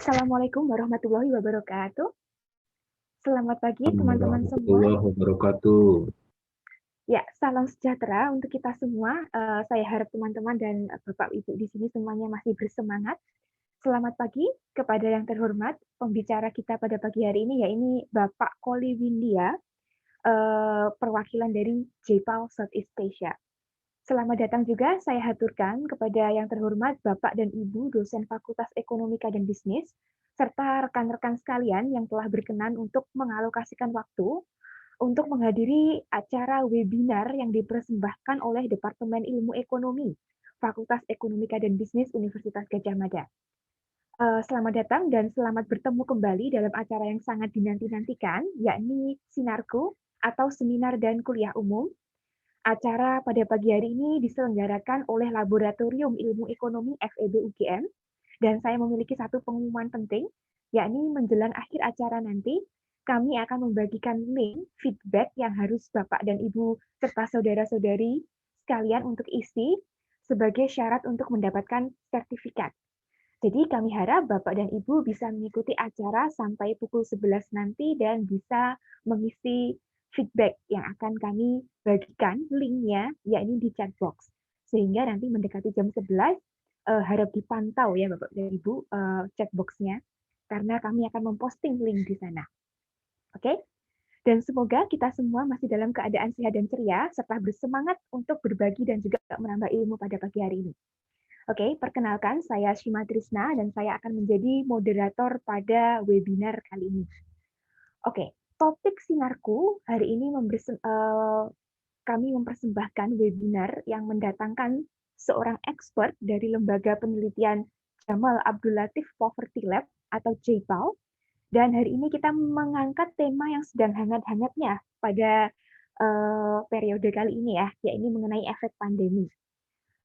Assalamualaikum warahmatullahi wabarakatuh. Selamat pagi Assalamualaikum teman-teman semua. warahmatullahi wabarakatuh. Ya, salam sejahtera untuk kita semua. Saya harap teman-teman dan Bapak Ibu di sini semuanya masih bersemangat. Selamat pagi kepada yang terhormat pembicara kita pada pagi hari ini, yaitu Bapak Koli Windia, perwakilan dari JPAL Southeast Asia. Selamat datang juga saya haturkan kepada yang terhormat Bapak dan Ibu dosen Fakultas Ekonomika dan Bisnis, serta rekan-rekan sekalian yang telah berkenan untuk mengalokasikan waktu untuk menghadiri acara webinar yang dipersembahkan oleh Departemen Ilmu Ekonomi, Fakultas Ekonomika dan Bisnis Universitas Gadjah Mada. Selamat datang dan selamat bertemu kembali dalam acara yang sangat dinanti-nantikan, yakni Sinarku atau Seminar dan Kuliah Umum. Acara pada pagi hari ini diselenggarakan oleh Laboratorium Ilmu Ekonomi FEB UGM, dan saya memiliki satu pengumuman penting, yakni menjelang akhir acara nanti, kami akan membagikan link feedback yang harus Bapak dan Ibu serta saudara-saudari sekalian untuk isi sebagai syarat untuk mendapatkan sertifikat. Jadi kami harap Bapak dan Ibu bisa mengikuti acara sampai pukul 11 nanti dan bisa mengisi feedback yang akan kami bagikan linknya, yakni di chat box. Sehingga nanti mendekati jam 11, harap dipantau ya Bapak dan Ibu chat box-nya, karena kami akan memposting link di sana. Oke? Dan semoga kita semua masih dalam keadaan sehat dan ceria, serta bersemangat untuk berbagi dan juga menambah ilmu pada pagi hari ini. Oke, perkenalkan saya Shima Trisna dan saya akan menjadi moderator pada webinar kali ini. Oke, topik sinarku hari ini kami mempersembahkan webinar yang mendatangkan seorang expert dari Lembaga Penelitian Jamal Abdul Latif Poverty Lab atau JPAL. Dan hari ini kita mengangkat tema yang sedang hangat-hangatnya pada periode kali ini ya, yaitu mengenai efek pandemi.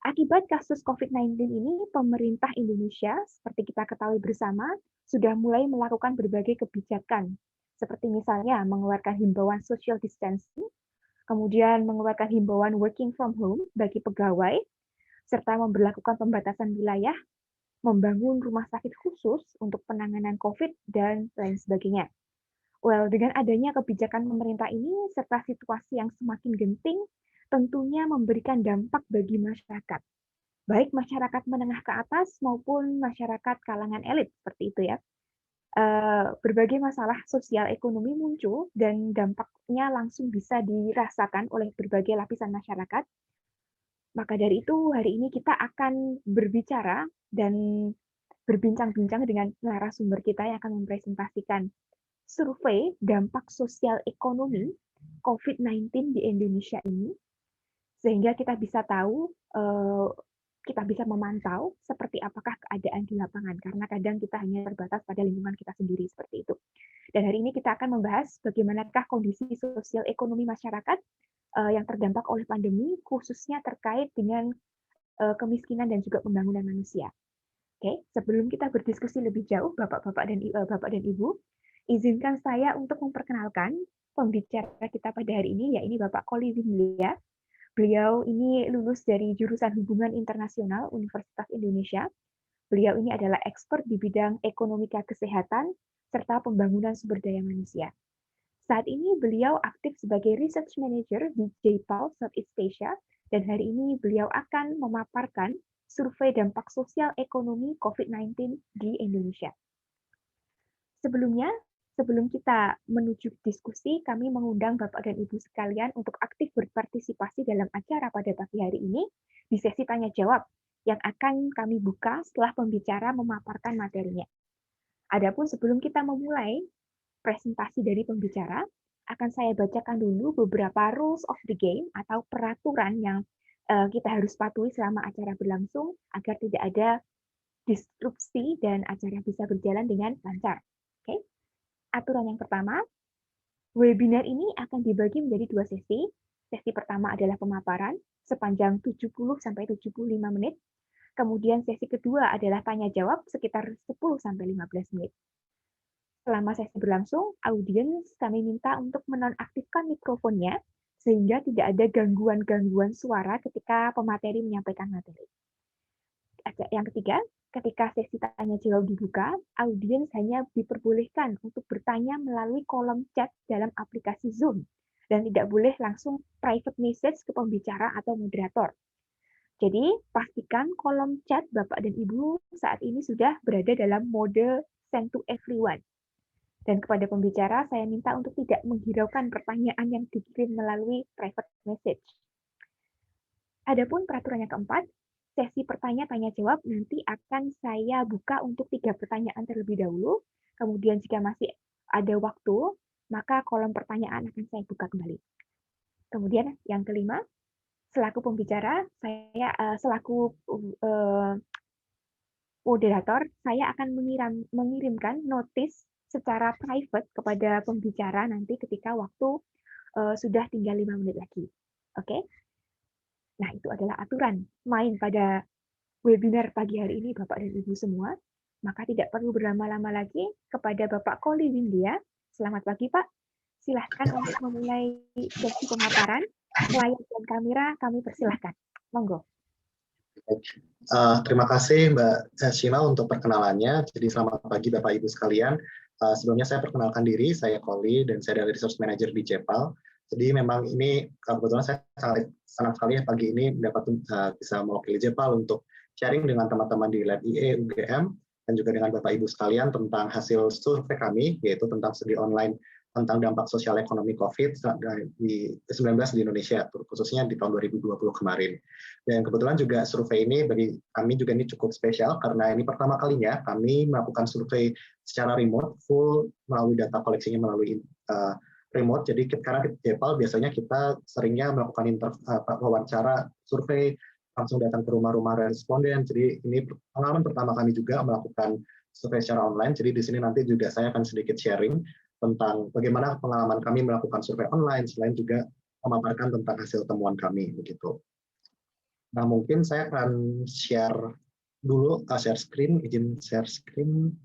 Akibat kasus COVID-19 ini, pemerintah Indonesia, seperti kita ketahui bersama, sudah mulai melakukan berbagai kebijakan, seperti misalnya mengeluarkan himbauan social distancing, kemudian mengeluarkan himbauan working from home bagi pegawai, serta memberlakukan pembatasan wilayah, membangun rumah sakit khusus untuk penanganan COVID, dan lain sebagainya. Well, dengan adanya kebijakan pemerintah ini, serta situasi yang semakin genting, tentunya memberikan dampak bagi masyarakat, baik masyarakat menengah ke atas maupun masyarakat kalangan elit, seperti itu ya. Berbagai masalah sosial ekonomi muncul dan dampaknya langsung bisa dirasakan oleh berbagai lapisan masyarakat. Maka dari itu, hari ini kita akan berbicara dan berbincang-bincang dengan narasumber kita yang akan mempresentasikan survei dampak sosial ekonomi COVID-19 di Indonesia ini, sehingga kita bisa tahu, kita bisa memantau seperti apakah keadaan di lapangan, karena kadang kita hanya terbatas pada lingkungan kita sendiri, seperti itu. Dan hari ini kita akan membahas bagaimanakah kondisi sosial ekonomi masyarakat yang terdampak oleh pandemi, khususnya terkait dengan kemiskinan dan juga pembangunan manusia. Oke, sebelum kita berdiskusi lebih jauh, Bapak dan Ibu, izinkan saya untuk memperkenalkan pembicara kita pada hari ini, yaitu Bapak Koli Windia. Beliau ini lulus dari jurusan Hubungan Internasional Universitas Indonesia. Beliau ini adalah expert di bidang ekonomika kesehatan serta pembangunan sumber daya manusia. Saat ini beliau aktif sebagai Research Manager di JPAL Southeast Asia, dan hari ini beliau akan memaparkan survei dampak sosial ekonomi COVID-19 di Indonesia. Sebelum kita menuju diskusi, kami mengundang Bapak dan Ibu sekalian untuk aktif berpartisipasi dalam acara pada pagi hari ini di sesi tanya jawab yang akan kami buka setelah pembicara memaparkan materinya. Adapun sebelum kita memulai presentasi dari pembicara, akan saya bacakan dulu beberapa rules of the game atau peraturan yang kita harus patuhi selama acara berlangsung agar tidak ada disrupsi dan acara bisa berjalan dengan lancar. Oke? Aturan yang pertama, webinar ini akan dibagi menjadi dua sesi. Sesi pertama adalah pemaparan sepanjang 70-75 menit. Kemudian sesi kedua adalah tanya jawab sekitar 10-15 menit. Selama sesi berlangsung, audiens kami minta untuk menonaktifkan mikrofonnya sehingga tidak ada gangguan-gangguan suara ketika pemateri menyampaikan materi. Yang ketiga, Ketika sesi tanya jawab dibuka, audiens hanya diperbolehkan untuk bertanya melalui kolom chat dalam aplikasi Zoom dan tidak boleh langsung private message ke pembicara atau moderator. Jadi, pastikan kolom chat Bapak dan Ibu saat ini sudah berada dalam mode send to everyone. Dan kepada pembicara, saya minta untuk tidak menghiraukan pertanyaan yang dikirim melalui private message. Adapun peraturan yang keempat, sesi tanya jawab nanti akan saya buka untuk 3 pertanyaan terlebih dahulu. Kemudian jika masih ada waktu, maka kolom pertanyaan akan saya buka kembali. Kemudian yang kelima, selaku pembicara, saya selaku moderator, saya akan mengirimkan notis secara private kepada pembicara nanti ketika waktu sudah tinggal 5 menit lagi. Oke? Nah, itu adalah aturan main pada webinar pagi hari ini, Bapak dan Ibu semua. Maka tidak perlu berlama-lama lagi kepada Bapak Koli Windia. Selamat pagi, Pak. Silahkan untuk memulai sesi pemaparan. Layar dan kamera kami persilahkan. Monggo. Terima kasih Mbak Shima untuk perkenalannya. Jadi selamat pagi Bapak Ibu sekalian. Sebelumnya saya perkenalkan diri, saya Koli dan saya adalah Resource Manager di JEPAL. Jadi memang ini kebetulan saya senang sekali pagi ini dapat bisa mewakili JEPAL untuk sharing dengan teman-teman di Lab IE, UGM, dan juga dengan Bapak Ibu sekalian tentang hasil survei kami, yaitu tentang studi online tentang dampak sosial ekonomi COVID-19 di Indonesia, khususnya di tahun 2020 kemarin. Dan kebetulan juga survei ini bagi kami juga ini cukup spesial karena ini pertama kalinya kami melakukan survei secara remote, full melalui data koleksinya melalui remote. Jadi karena di JEPAL biasanya kita seringnya melakukan wawancara survei langsung datang ke rumah-rumah responden. Jadi ini pengalaman pertama kami juga melakukan survei secara online. Jadi di sini nanti juga saya akan sedikit sharing tentang bagaimana pengalaman kami melakukan survei online, selain juga memaparkan tentang hasil temuan kami begitu. Nah, mungkin saya akan share dulu, share screen, izin share screen.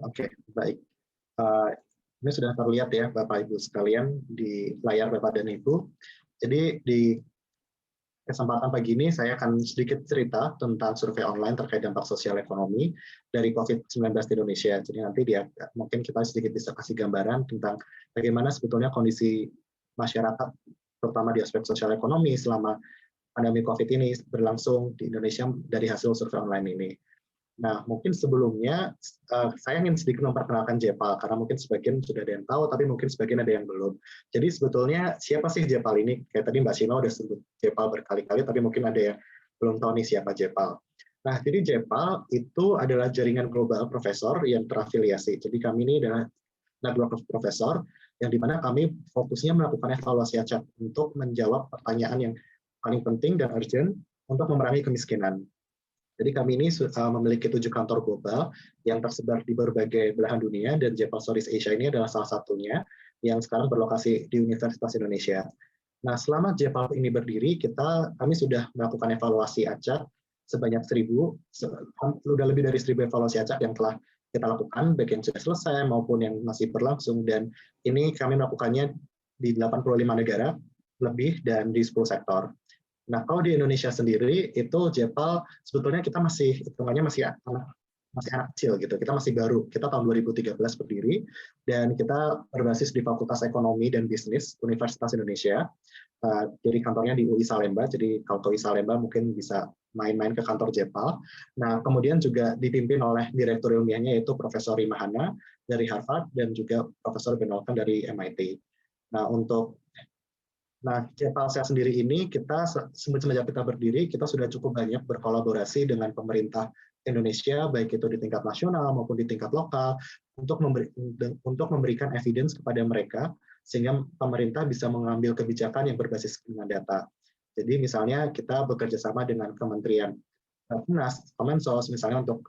Oke, baik. Ini sudah terlihat ya Bapak Ibu sekalian di layar Bapak dan Ibu. Jadi di kesempatan pagi ini saya akan sedikit cerita tentang survei online terkait dampak sosial ekonomi dari COVID-19 di Indonesia. Jadi nanti mungkin kita sedikit bisa kasih gambaran tentang bagaimana sebetulnya kondisi masyarakat, terutama di aspek sosial ekonomi selama pandemi COVID ini berlangsung di Indonesia dari hasil survei online ini. Nah, mungkin sebelumnya saya ingin sedikit memperkenalkan JEPAL, karena mungkin sebagian sudah ada yang tahu, tapi mungkin sebagian ada yang belum. Jadi sebetulnya siapa sih JEPAL ini? Kayak tadi Mbak Shima udah sebut JEPAL berkali-kali, tapi mungkin ada yang belum tahu nih siapa JEPAL. Nah, jadi JEPAL itu adalah jaringan global profesor yang terafiliasi. Jadi kami ini adalah network of profesor, yang dimana kami fokusnya melakukan evaluasi acak untuk menjawab pertanyaan yang paling penting dan urgent untuk memerangi kemiskinan. Jadi kami ini memiliki 7 kantor global yang tersebar di berbagai belahan dunia, dan JEPAL Southeast Asia ini adalah salah satunya yang sekarang berlokasi di Universitas Indonesia. Nah, selama JEPAL ini berdiri, kami sudah melakukan evaluasi acak sebanyak 1.000, sudah lebih dari 1.000 evaluasi acak yang telah kita lakukan, baik yang sudah selesai maupun yang masih berlangsung, dan ini kami melakukannya di 85 negara lebih dan di 10 sektor. Nah, kalau di Indonesia sendiri itu JEPAL sebetulnya kita hitungannya masih anak kecil gitu. Kita masih baru. Kita tahun 2013 berdiri dan kita berbasis di Fakultas Ekonomi dan Bisnis Universitas Indonesia. Jadi kantornya di UI Salemba. Jadi kalau ke UI Salemba mungkin bisa main-main ke kantor JEPAL. Nah, kemudian juga dipimpin oleh direktur ilmiahnya yaitu Profesor Rimahana dari Harvard dan juga Profesor Benolkan dari MIT. Nah, JEPAL saya sendiri ini, kita semenjak kita berdiri, kita sudah cukup banyak berkolaborasi dengan pemerintah Indonesia, baik itu di tingkat nasional maupun di tingkat lokal, untuk memberikan evidence kepada mereka, sehingga pemerintah bisa mengambil kebijakan yang berbasis dengan data. Jadi misalnya kita bekerja sama dengan Kementerian Penas, Kemensos, misalnya untuk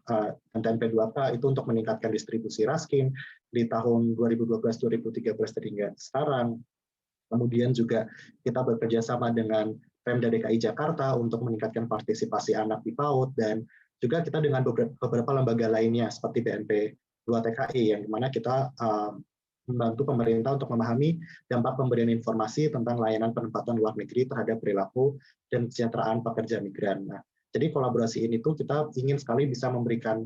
NTMP 2K, itu untuk meningkatkan distribusi raskin di tahun 2012-2013 hingga sekarang. Kemudian juga kita bekerja sama dengan Pemda DKI Jakarta untuk meningkatkan partisipasi anak di PAUD, dan juga kita dengan beberapa lembaga lainnya seperti BNP 2 TKI, yang dimana kita membantu pemerintah untuk memahami dampak pemberian informasi tentang layanan penempatan luar negeri terhadap perilaku dan kesejahteraan pekerja migran. Nah, jadi kolaborasi ini tuh kita ingin sekali bisa memberikan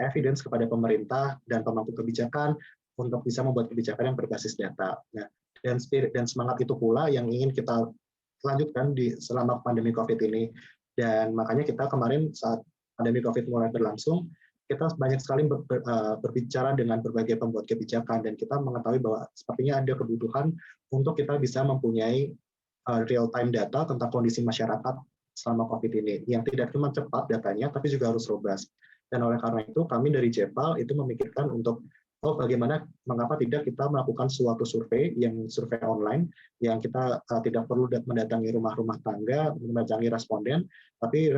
evidence kepada pemerintah dan pemangku kebijakan untuk bisa membuat kebijakan yang berbasis data. Nah, dan spirit dan semangat itu pula yang ingin kita lanjutkan selama pandemi COVID ini. Dan makanya kita kemarin saat pandemi COVID mulai berlangsung, kita banyak sekali berbicara dengan berbagai pembuat kebijakan dan kita mengetahui bahwa sepertinya ada kebutuhan untuk kita bisa mempunyai real time data tentang kondisi masyarakat selama COVID ini yang tidak cuma cepat datanya tapi juga harus robust. Dan oleh karena itu kami dari JEPAL itu memikirkan untuk bagaimana mengapa tidak kita melakukan suatu survei online yang kita tidak perlu mendatangi rumah-rumah tangga, mendatangi responden, tapi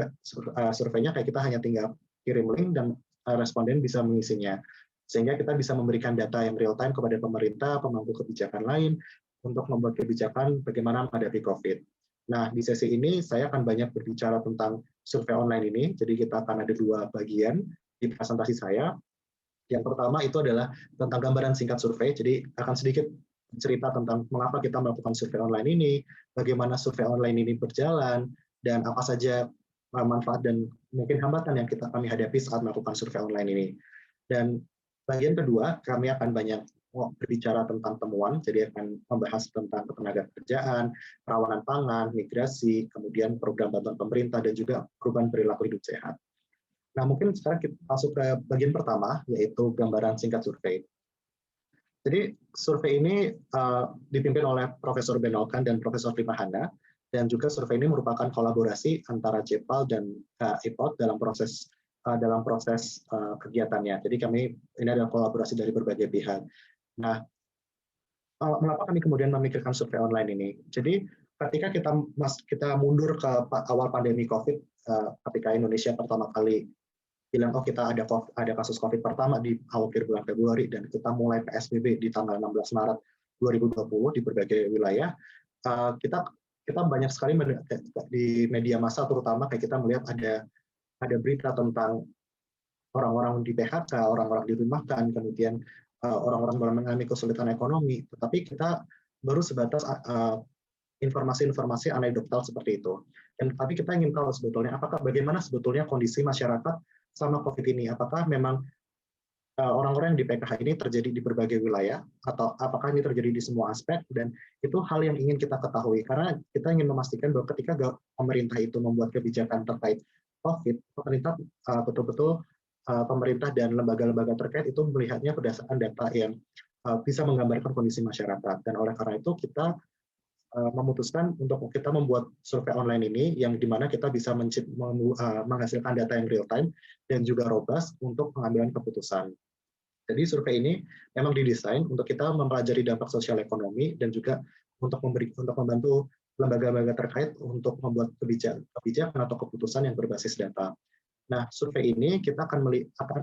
surveinya kayak kita hanya tinggal kirim link dan responden bisa mengisinya. Sehingga kita bisa memberikan data yang real time kepada pemerintah, pemangku kebijakan lain untuk membuat kebijakan bagaimana menghadapi COVID. Nah, di sesi ini saya akan banyak berbicara tentang survei online ini. Jadi kita akan ada 2 bagian di presentasi saya. Yang pertama itu adalah tentang gambaran singkat survei. Jadi akan sedikit cerita tentang mengapa kita melakukan survei online ini, bagaimana survei online ini berjalan, dan apa saja manfaat dan mungkin hambatan yang kami hadapi saat melakukan survei online ini. Dan bagian kedua, kami akan banyak berbicara tentang temuan, jadi akan membahas tentang ketenagakerjaan, kerawanan pangan, migrasi, kemudian program bantuan pemerintah, dan juga perubahan perilaku hidup sehat. Nah, mungkin sekarang kita masuk ke bagian pertama, yaitu gambaran singkat survei. Jadi, survei ini dipimpin oleh Profesor Benolkan dan Profesor Primahana, dan juga survei ini merupakan kolaborasi antara JEPAL dan IPOD dalam proses kegiatannya. Jadi ini adalah kolaborasi dari berbagai pihak. Nah, mengapa kami kemudian memikirkan survei online ini? Jadi, ketika kita mundur ke awal pandemi COVID, ketika Indonesia pertama kali bilang, kita ada kasus COVID pertama di akhir bulan Februari, dan kita mulai PSBB di tanggal 16 Maret 2020 di berbagai wilayah, kita banyak sekali di media massa terutama kayak kita melihat ada berita tentang orang-orang di PHK, orang-orang dirumahkan, kemudian orang-orang mengalami kesulitan ekonomi, tetapi kita baru sebatas informasi-informasi anekdotal seperti itu. Dan tapi kita ingin tahu sebetulnya bagaimana sebetulnya kondisi masyarakat selama COVID ini. Apakah memang orang-orang yang di PKH ini terjadi di berbagai wilayah, atau apakah ini terjadi di semua aspek, dan itu hal yang ingin kita ketahui. Karena kita ingin memastikan bahwa ketika pemerintah itu membuat kebijakan terkait COVID, pemerintah betul-betul pemerintah dan lembaga-lembaga terkait itu melihatnya berdasarkan data yang bisa menggambarkan kondisi masyarakat. Dan oleh karena itu kita memutuskan untuk kita membuat survei online ini yang dimana kita bisa menghasilkan data yang real time dan juga robust untuk pengambilan keputusan. Jadi survei ini memang didesain untuk kita mempelajari dampak sosial ekonomi dan juga untuk membantu lembaga-lembaga terkait untuk membuat kebijakan atau keputusan yang berbasis data. Nah, survei ini kita akan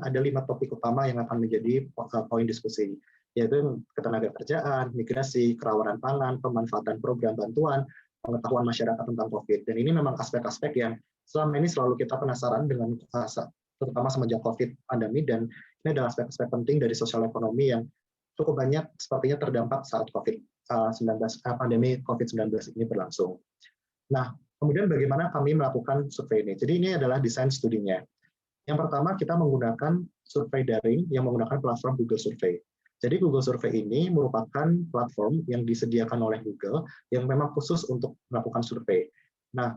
ada 5 topik utama yang akan menjadi poin diskusi, yaitu ketenagakerjaan, migrasi, kerawanan pangan, pemanfaatan program bantuan, pengetahuan masyarakat tentang COVID. Dan ini memang aspek-aspek yang selama ini selalu kita penasaran dengan terutama semenjak COVID pandemi, dan ini adalah aspek-aspek penting dari sosial ekonomi yang cukup banyak sepertinya terdampak saat pandemi COVID-19 ini berlangsung. Nah, kemudian bagaimana kami melakukan survei ini? Jadi ini adalah desain studinya. Yang pertama, kita menggunakan survei daring yang menggunakan platform Google Survey. Jadi Google Survey ini merupakan platform yang disediakan oleh Google yang memang khusus untuk melakukan survei. Nah,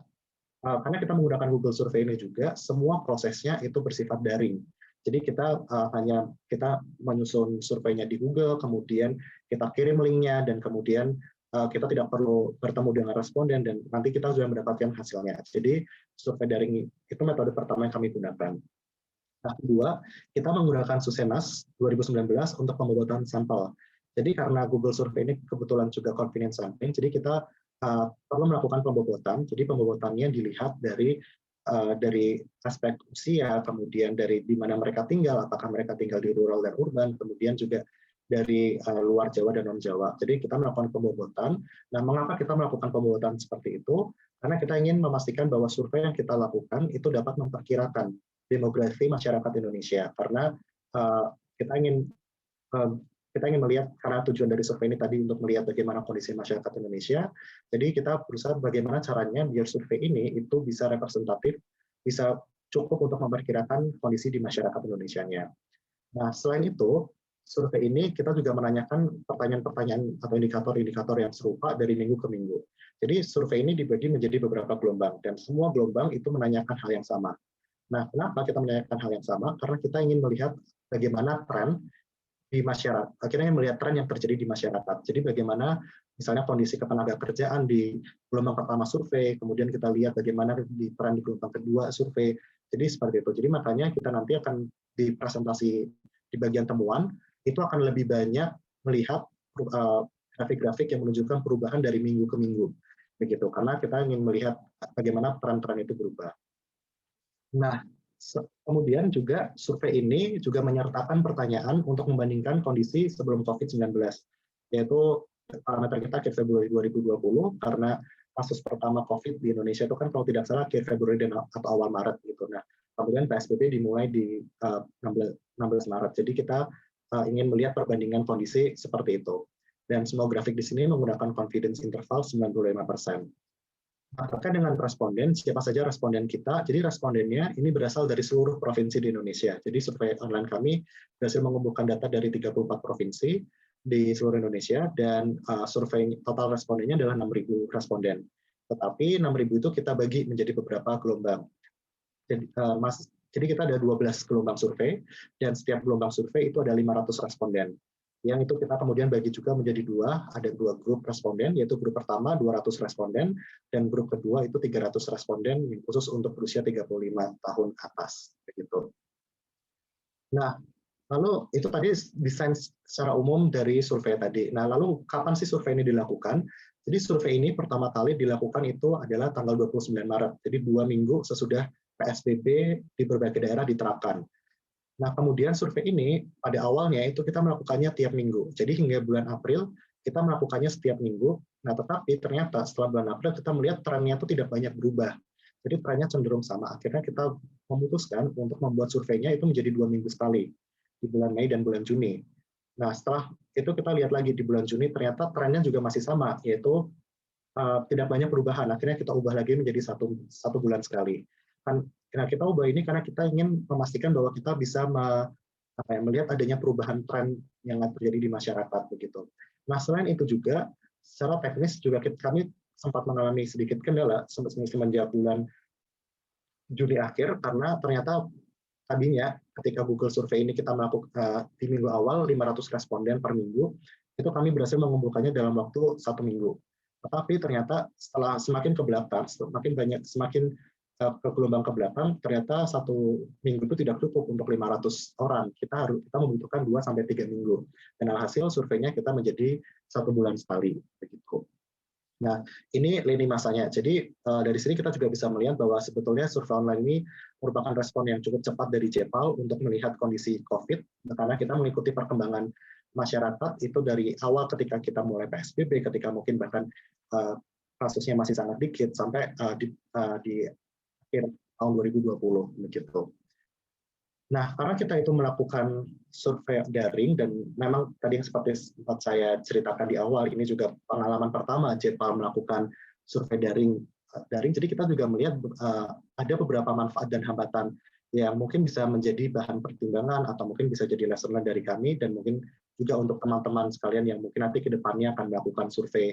karena kita menggunakan Google Survey ini juga, semua prosesnya itu bersifat daring. Jadi kita menyusun surveinya di Google, kemudian kita kirim linknya, dan kemudian kita tidak perlu bertemu dengan responden, dan nanti kita sudah mendapatkan hasilnya. Jadi survei daring itu metode pertama yang kami gunakan. Nah, kedua, kita menggunakan Susenas 2019 untuk pembobotan sampel. Jadi karena Google Survey ini kebetulan juga confidence sampling, jadi kita perlu melakukan pembobotan. Jadi pembobotannya dilihat dari aspek usia, kemudian dari di mana mereka tinggal, apakah mereka tinggal di rural dan urban, kemudian juga dari luar Jawa dan non-Jawa. Jadi kita melakukan pembobotan. Nah, mengapa kita melakukan pembobotan seperti itu? Karena kita ingin memastikan bahwa survei yang kita lakukan itu dapat memperkirakan demografi masyarakat Indonesia. Karena kita ingin kita ingin melihat, karena tujuan dari survei ini tadi untuk melihat bagaimana kondisi masyarakat Indonesia, jadi kita berusaha bagaimana caranya biar survei ini itu bisa representatif, bisa cukup untuk memperkirakan kondisi di masyarakat Indonesia-nya. Nah, selain itu, survei ini kita juga menanyakan pertanyaan-pertanyaan atau indikator-indikator yang serupa dari minggu ke minggu. Jadi survei ini dibagi menjadi beberapa gelombang, dan semua gelombang itu menanyakan hal yang sama. Nah, kenapa kita menanyakan hal yang sama? Karena kita ingin melihat bagaimana tren di masyarakat. Akhirnya melihat tren yang terjadi di masyarakat. Jadi bagaimana misalnya kondisi ketenagakerjaan di gelombang pertama survei, kemudian kita lihat bagaimana di tren di gelombang kedua survei. Jadi seperti itu. Jadi makanya kita nanti akan di presentasi di bagian temuan itu akan lebih banyak melihat grafik-grafik yang menunjukkan perubahan dari minggu ke minggu. Begitu. Karena kita ingin melihat bagaimana tren-tren itu berubah. Nah, kemudian juga survei ini juga menyertakan pertanyaan untuk membandingkan kondisi sebelum COVID-19, yaitu parameter kita akhir Februari 2020, karena kasus pertama COVID di Indonesia itu kan kalau tidak salah akhir Februari atau awal Maret gitu. Nah, kemudian PSBB dimulai di 16 Maret. Jadi kita ingin melihat perbandingan kondisi seperti itu. Dan semua grafik di sini menggunakan confidence interval 95%. Terkait dengan responden, siapa saja responden kita? Jadi respondennya ini berasal dari seluruh provinsi di Indonesia. Jadi survei online kami berhasil mengumpulkan data dari 34 provinsi di seluruh Indonesia, dan survei total respondennya adalah 6.000 responden. Tetapi 6.000 itu kita bagi menjadi beberapa gelombang. Jadi kita ada 12 gelombang survei, dan setiap gelombang survei itu ada 500 responden. Yang itu kita kemudian bagi juga menjadi dua, ada dua grup responden, yaitu grup pertama 200 responden, dan grup kedua itu 300 responden yang khusus untuk berusia 35 tahun atas. Begitu. Nah, lalu itu tadi desain secara umum dari survei tadi. Nah, lalu kapan sih survei ini dilakukan? Jadi survei ini pertama kali dilakukan itu adalah tanggal 29 Maret, jadi 2 minggu sesudah PSBB di berbagai daerah diterapkan. Nah, kemudian survei ini pada awalnya itu kita melakukannya tiap minggu. Jadi hingga bulan April kita melakukannya setiap minggu. Nah, tetapi ternyata setelah bulan April kita melihat trennya itu tidak banyak berubah. Jadi trennya cenderung sama. Akhirnya kita memutuskan untuk membuat surveinya itu menjadi 2 minggu sekali, di bulan Mei dan bulan Juni. Nah, setelah itu kita lihat lagi di bulan Juni, ternyata trennya juga masih sama, yaitu tidak banyak perubahan. Akhirnya kita ubah lagi menjadi satu bulan sekali. Nah, kita ubah ini karena kita ingin memastikan bahwa kita bisa melihat adanya perubahan tren yang terjadi di masyarakat begitu. Nah, selain itu juga secara teknis juga kami sempat mengalami sedikit kendala semenjak bulan Juli akhir, karena ternyata tadinya ketika Google Survei ini kita melakukan di minggu awal 500 responden per minggu, itu kami berhasil mengumpulkannya dalam waktu 1 minggu. Tetapi ternyata setelah semakin ke belakang, semakin ke gelombang ke belakang, ternyata 1 minggu itu tidak cukup untuk 500 orang. Kita membutuhkan 2-3 minggu. Dan alhasil surveinya kita menjadi 1 bulan sekali. Begitu. Nah, ini lini masanya. Jadi dari sini kita juga bisa melihat bahwa sebetulnya survei online ini merupakan respon yang cukup cepat dari Jepal untuk melihat kondisi COVID, karena kita mengikuti perkembangan masyarakat itu dari awal ketika kita mulai PSBB, ketika mungkin bahkan kasusnya masih sangat dikit, sampai di akhir tahun 2020 begitu. Nah, karena kita itu melakukan survei daring, dan memang tadi yang seperti sempat saya ceritakan di awal, ini juga pengalaman pertama Jepal melakukan survei daring. Jadi kita juga melihat ada beberapa manfaat dan hambatan yang mungkin bisa menjadi bahan pertimbangan atau mungkin bisa jadi lesson learned dari kami, dan mungkin juga untuk teman-teman sekalian yang mungkin nanti ke depannya akan melakukan survei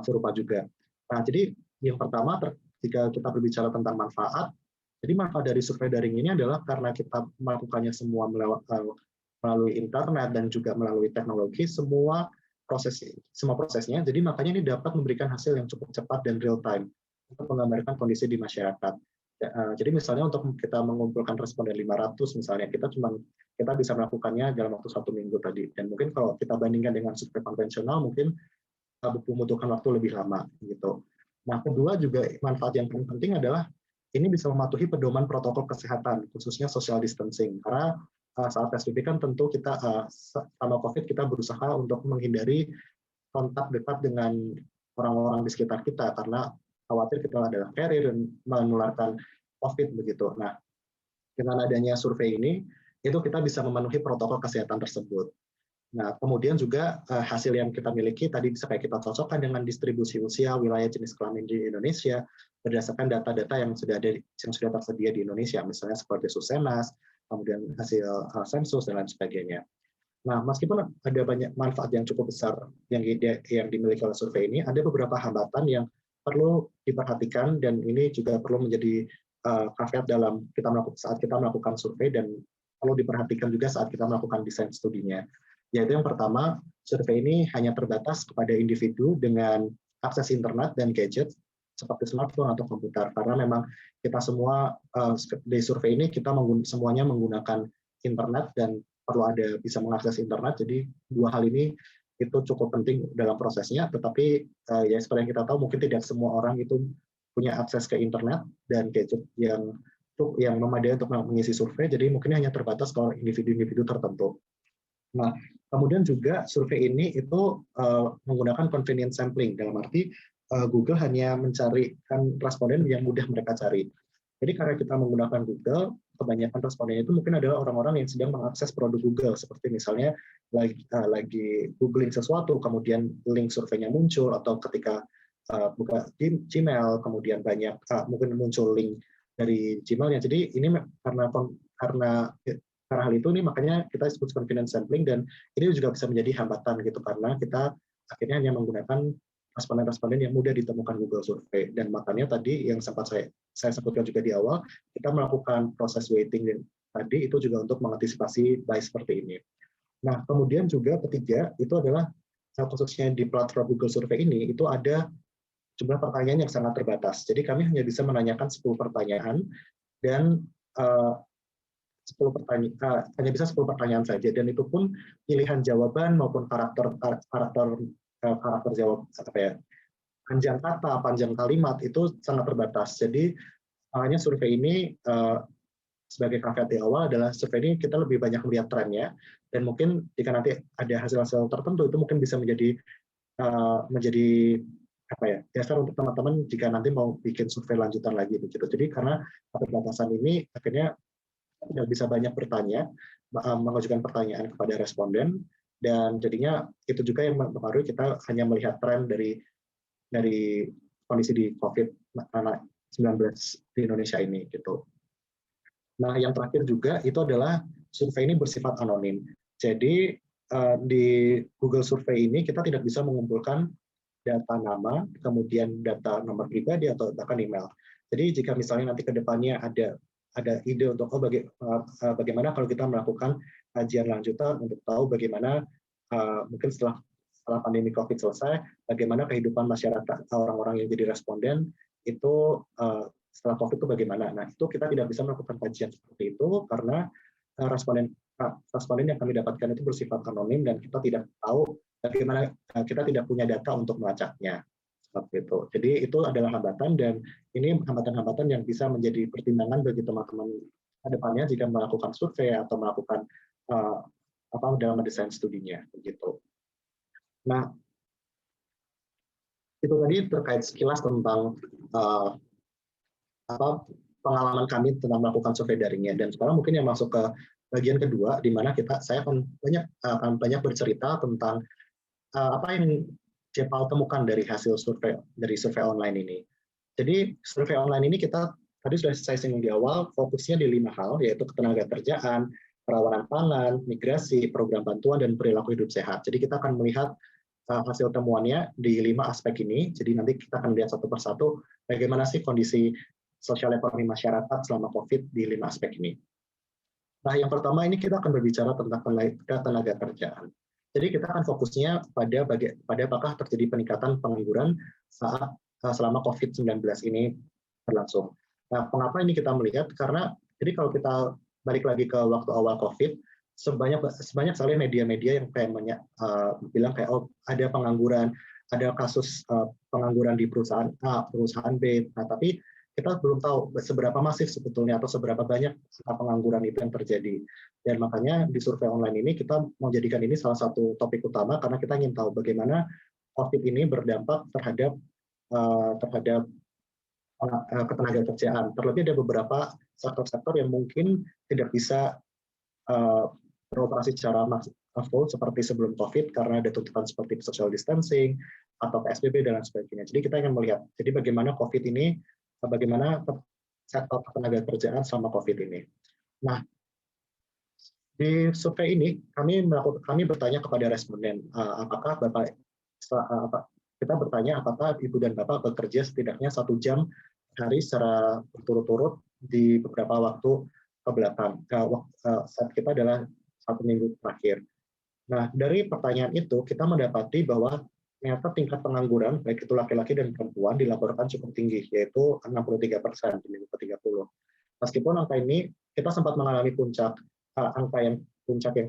serupa juga. Nah, jadi yang pertama jika kita berbicara tentang manfaat, jadi manfaat dari survei daring ini adalah karena kita melakukannya semua melalui internet dan juga melalui teknologi, semua prosesnya. Jadi makanya ini dapat memberikan hasil yang cukup cepat dan real time untuk menggambarkan kondisi di masyarakat. Jadi misalnya untuk kita mengumpulkan responden 500 misalnya, kita bisa melakukannya dalam waktu 1 minggu tadi. Dan mungkin kalau kita bandingkan dengan survei konvensional, mungkin membutuhkan waktu lebih lama gitu. Nah, kedua juga manfaat yang paling penting adalah ini bisa mematuhi pedoman protokol kesehatan, khususnya social distancing. Karena saat PSBB kan tentu kita sama COVID kita berusaha untuk menghindari kontak dekat dengan orang-orang di sekitar kita, karena khawatir kita adalah carrier dan menularkan COVID begitu. Nah, dengan adanya survei ini, itu kita bisa memenuhi protokol kesehatan tersebut. Nah, kemudian juga hasil yang kita miliki tadi bisa kayak kita cocokkan dengan distribusi usia, wilayah, jenis kelamin di Indonesia berdasarkan data-data yang sudah ada yang sudah tersedia di Indonesia, misalnya seperti Susenas, kemudian hasil sensus dan lain sebagainya. Nah, meskipun ada banyak manfaat yang cukup besar yang dimiliki oleh survei ini, ada beberapa hambatan yang perlu diperhatikan dan ini juga perlu menjadi caveat dalam saat kita melakukan survei dan perlu diperhatikan juga saat kita melakukan desain studinya. Yaitu yang pertama, survei ini hanya terbatas kepada individu dengan akses internet dan gadget seperti smartphone atau komputer, karena memang kita semua di survei ini kita semuanya menggunakan internet dan perlu ada bisa mengakses internet. Jadi dua hal ini itu cukup penting dalam prosesnya. Tetapi ya seperti yang kita tahu mungkin tidak semua orang itu punya akses ke internet dan gadget yang memadai untuk mengisi survei. Jadi mungkin hanya terbatas kalau individu-individu tertentu. Nah, kemudian juga survei ini itu menggunakan convenience sampling, dalam arti Google hanya mencarikan responden yang mudah mereka cari. Jadi karena kita menggunakan Google, kebanyakan respondennya itu mungkin adalah orang-orang yang sedang mengakses produk Google, seperti misalnya lagi googling sesuatu, kemudian link surveinya muncul, atau ketika buka Gmail, kemudian banyak mungkin muncul link dari Gmail-nya. Jadi ini karena hal itu nih makanya kita sebut confidence sampling, dan ini juga bisa menjadi hambatan gitu karena kita akhirnya hanya menggunakan responden-responden yang mudah ditemukan Google Survey. Dan makanya tadi yang sempat saya sebutkan juga di awal, kita melakukan proses weighting tadi itu juga untuk mengantisipasi bias seperti ini. Nah, kemudian juga ketiga itu adalah khususnya di platform Google Survey ini itu ada jumlah pertanyaan yang sangat terbatas. Jadi kami hanya bisa menanyakan 10 pertanyaan dan 10 pertanyaan, hanya bisa 10 pertanyaan saja, dan itu pun pilihan jawaban maupun karakter jawab panjang kata, panjang kalimat itu sangat terbatas. Jadi makanya survei ini sebagai caveat di awal adalah survei ini kita lebih banyak melihat trennya, dan mungkin jika nanti ada hasil-hasil tertentu itu mungkin bisa menjadi dasar untuk teman-teman jika nanti mau bikin survei lanjutan lagi begitu. Jadi karena keterbatasan ini akhirnya tidak bisa banyak bertanya, mengajukan pertanyaan kepada responden, dan jadinya itu juga yang mempengaruhi kita hanya melihat tren dari kondisi di COVID-19 di Indonesia ini gitu. Nah, yang terakhir juga itu adalah survei ini bersifat anonim. Jadi di Google Survey ini kita tidak bisa mengumpulkan data nama, kemudian data nomor pribadi atau bahkan email. Jadi jika misalnya nanti ke depannya ada ide untuk bagaimana kalau kita melakukan kajian lanjutan untuk tahu bagaimana mungkin setelah pandemi COVID selesai, bagaimana kehidupan masyarakat orang-orang yang jadi responden itu setelah COVID itu bagaimana. Nah, itu kita tidak bisa melakukan kajian seperti itu karena responden yang kami dapatkan itu bersifat anonim dan kita tidak tahu bagaimana, kita tidak punya data untuk melacaknya. Seperti itu. Jadi itu adalah hambatan, dan ini hambatan-hambatan yang bisa menjadi pertimbangan bagi teman-teman ke depannya jika melakukan survei atau melakukan dalam desain studinya begitu. Nah, itu tadi terkait sekilas tentang pengalaman kami tentang melakukan survei daringnya, dan sekarang mungkin yang masuk ke bagian kedua di mana saya akan banyak bercerita tentang apa yang Cepal temukan dari hasil survei online ini. Jadi survei online ini tadi sudah saya singgung di awal, fokusnya di 5 hal, yaitu ketenagakerjaan, kerawanan pangan, migrasi, program bantuan, dan perilaku hidup sehat. Jadi kita akan melihat hasil temuannya di 5 aspek ini. Jadi nanti kita akan lihat satu persatu bagaimana sih kondisi sosial ekonomi masyarakat selama COVID di 5 aspek ini. Nah, yang pertama ini kita akan berbicara tentang tenaga kerjaan. Jadi kita akan fokusnya pada apakah terjadi peningkatan pengangguran selama COVID-19 ini berlangsung. Nah, mengapa ini kita melihat? Karena jadi kalau kita balik lagi ke waktu awal COVID, sebanyak sekali media-media yang kayak bilang kayak ada pengangguran, ada kasus pengangguran di perusahaan A, perusahaan B. Nah, tapi kita belum tahu seberapa masif sebetulnya atau seberapa banyak pengangguran itu yang terjadi. Dan makanya di survei online ini kita mau jadikan ini salah satu topik utama karena kita ingin tahu bagaimana COVID ini berdampak terhadap ketenagakerjaan. Terlebih ada beberapa sektor-sektor yang mungkin tidak bisa beroperasi secara full seperti sebelum COVID karena ada tuntutan seperti social distancing atau PSBB dan lain sebagainya. Jadi kita ingin melihat, jadi bagaimana COVID ini, bagaimana sektor tenaga kerjaan selama COVID ini. Nah, di survei ini kami bertanya kepada responden, apakah Bapak kita bertanya apakah Ibu dan Bapak bekerja setidaknya 1 jam hari secara berturut-turut di beberapa waktu ke belakang. Saat kita adalah 1 minggu terakhir. Nah, dari pertanyaan itu kita mendapati bahwa ternyata tingkat pengangguran, baik itu laki-laki dan perempuan, dilaporkan cukup tinggi, yaitu 63% di minggu ke-30. Meskipun angka ini kita sempat mengalami angka yang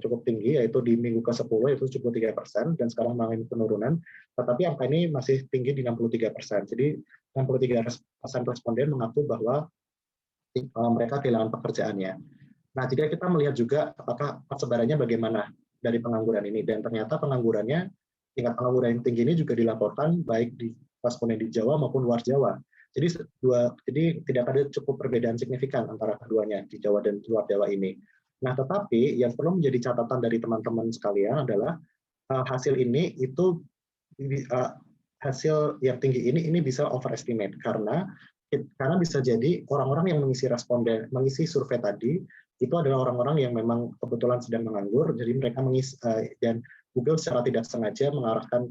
cukup tinggi, yaitu di minggu ke-10 itu 73%, dan sekarang mengalami penurunan, tetapi angka ini masih tinggi di 63%. Jadi 63% responden mengaku bahwa mereka kehilangan pekerjaannya. Nah, jika kita melihat juga apakah persebarannya bagaimana dari pengangguran ini, dan ternyata tingkat pengangguran yang tinggi ini juga dilaporkan baik di responden di Jawa maupun luar Jawa. Jadi tidak ada cukup perbedaan signifikan antara keduanya di Jawa dan luar Jawa ini. Nah, tetapi yang perlu menjadi catatan dari teman-teman sekalian adalah hasil ini itu hasil yang tinggi ini bisa overestimate karena bisa jadi orang-orang yang mengisi survei tadi itu adalah orang-orang yang memang kebetulan sedang menganggur, jadi mereka mengisi dan Google secara tidak sengaja mengarahkan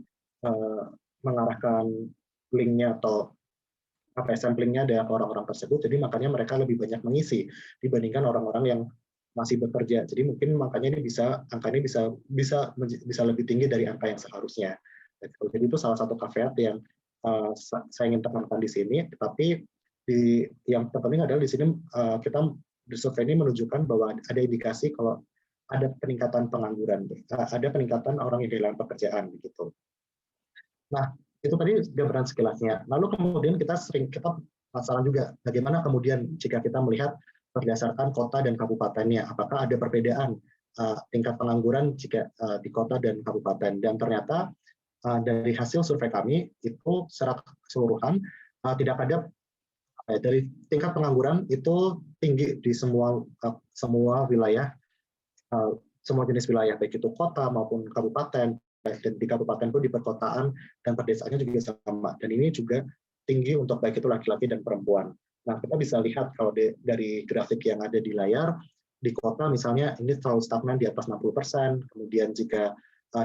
linknya atau samplingnya dari orang-orang tersebut, jadi makanya mereka lebih banyak mengisi dibandingkan orang-orang yang masih bekerja. Jadi mungkin makanya angka ini bisa lebih tinggi dari angka yang seharusnya. Jadi itu salah satu caveat yang saya ingin tekankan di sini. Tetapi yang terpenting adalah di sini kita di survei ini menunjukkan bahwa ada indikasi kalau ada peningkatan pengangguran, ada peningkatan orang yang kehilangan pekerjaan begitu. Nah, itu tadi gambaran sekilasnya. Lalu kemudian kita penasaran juga bagaimana kemudian jika kita melihat berdasarkan kota dan kabupatennya, apakah ada perbedaan tingkat pengangguran jika di kota dan kabupaten. Dan ternyata dari hasil survei kami itu secara keseluruhan tidak ada dari tingkat pengangguran itu tinggi di semua wilayah, semua jenis wilayah, baik itu kota maupun kabupaten. Dan di kabupaten pun di perkotaan dan perdesaannya juga sama. Dan ini juga tinggi untuk baik itu laki-laki dan perempuan. Nah, kita bisa lihat kalau dari grafik yang ada di layar, di kota misalnya ini selalu stagnan di atas 60%, kemudian jika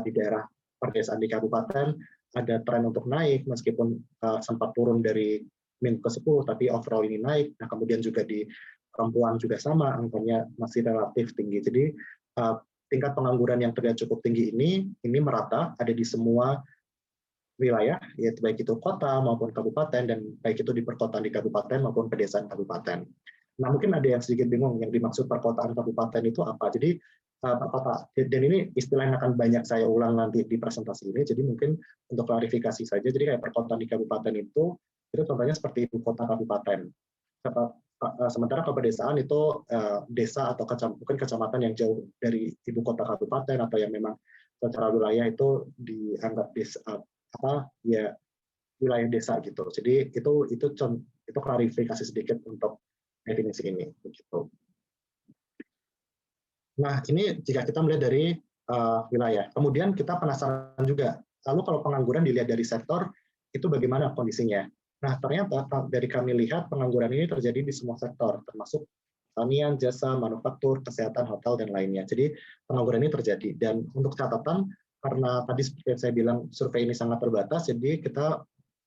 di daerah perdesaan di kabupaten ada tren untuk naik, meskipun sempat turun dari minggu ke-10, tapi overall ini naik. Nah, kemudian juga di perempuan juga sama, angkanya masih relatif tinggi. Jadi tingkat pengangguran yang terlihat cukup tinggi ini merata, ada di semua wilayah, yaitu baik itu kota maupun kabupaten, dan baik itu di perkotaan di kabupaten maupun pedesaan kabupaten. Nah, mungkin ada yang sedikit bingung yang dimaksud perkotaan kabupaten itu apa. Jadi dan ini istilah yang akan banyak saya ulang nanti di presentasi ini, jadi mungkin untuk klarifikasi saja, jadi kayak perkotaan di kabupaten itu contohnya seperti ibu kota kabupaten. Sementara kepedesaan itu desa atau mungkin kecamatan yang jauh dari ibu kota kabupaten atau yang memang secara wilayah itu dianggap wilayah desa gitu. Jadi itu klarifikasi sedikit untuk definisi ini begitu. Nah, ini jika kita melihat dari wilayah. Kemudian kita penasaran juga, lalu kalau pengangguran dilihat dari sektor itu bagaimana kondisinya? Nah, ternyata dari kami lihat pengangguran ini terjadi di semua sektor, termasuk pertanian, jasa, manufaktur, kesehatan, hotel, dan lainnya. Jadi pengangguran ini terjadi. Dan untuk catatan, karena tadi seperti yang saya bilang survei ini sangat terbatas, jadi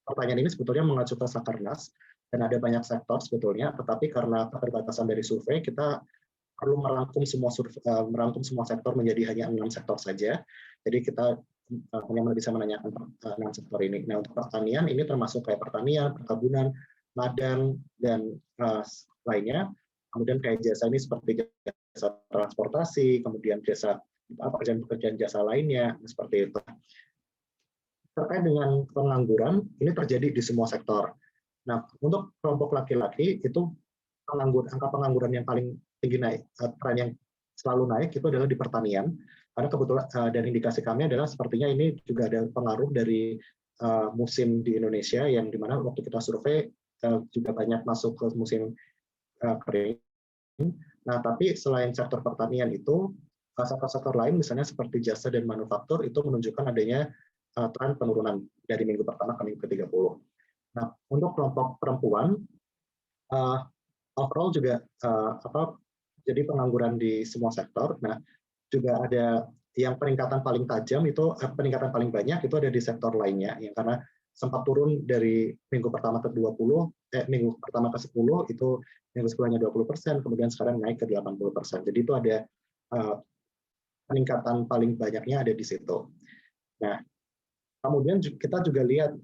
pertanyaan ini sebetulnya mengacu ke Sakernas, dan ada banyak sektor sebetulnya, tetapi karena keterbatasan dari survei, kita perlu merangkum semua sektor menjadi hanya 6 sektor saja. Jadi kita hanya bisa menanyakan 6 sektor ini. Nah, untuk pertanian ini termasuk kayak pertanian, perkebunan, ladang, dan lainnya. Kemudian kayak jasa ini seperti jasa transportasi, kemudian pekerjaan jasa lainnya, seperti itu. Terkait dengan pengangguran, ini terjadi di semua sektor. Nah, untuk kelompok laki-laki itu angka pengangguran yang paling tinggi naik, tren yang selalu naik itu adalah di pertanian. Karena kebetulan dan indikasi kami adalah sepertinya ini juga ada pengaruh dari musim di Indonesia yang dimana waktu kita survei juga banyak masuk ke musim kering. Nah, tapi selain sektor pertanian itu sektor-sektor lain misalnya seperti jasa dan manufaktur itu menunjukkan adanya tren penurunan dari minggu pertama ke minggu ke-30. Nah, untuk kelompok perempuan, overall juga jadi pengangguran di semua sektor. Nah, juga ada yang peningkatan paling tajam itu peningkatan paling banyak itu ada di sektor lainnya, yang karena sempat turun dari minggu pertama ke 20, minggu pertama ke 10 itu minggu sebelumnya 20%, kemudian sekarang naik ke 80%. Jadi itu ada peningkatan paling banyaknya ada di situ. Nah, kemudian kita juga lihat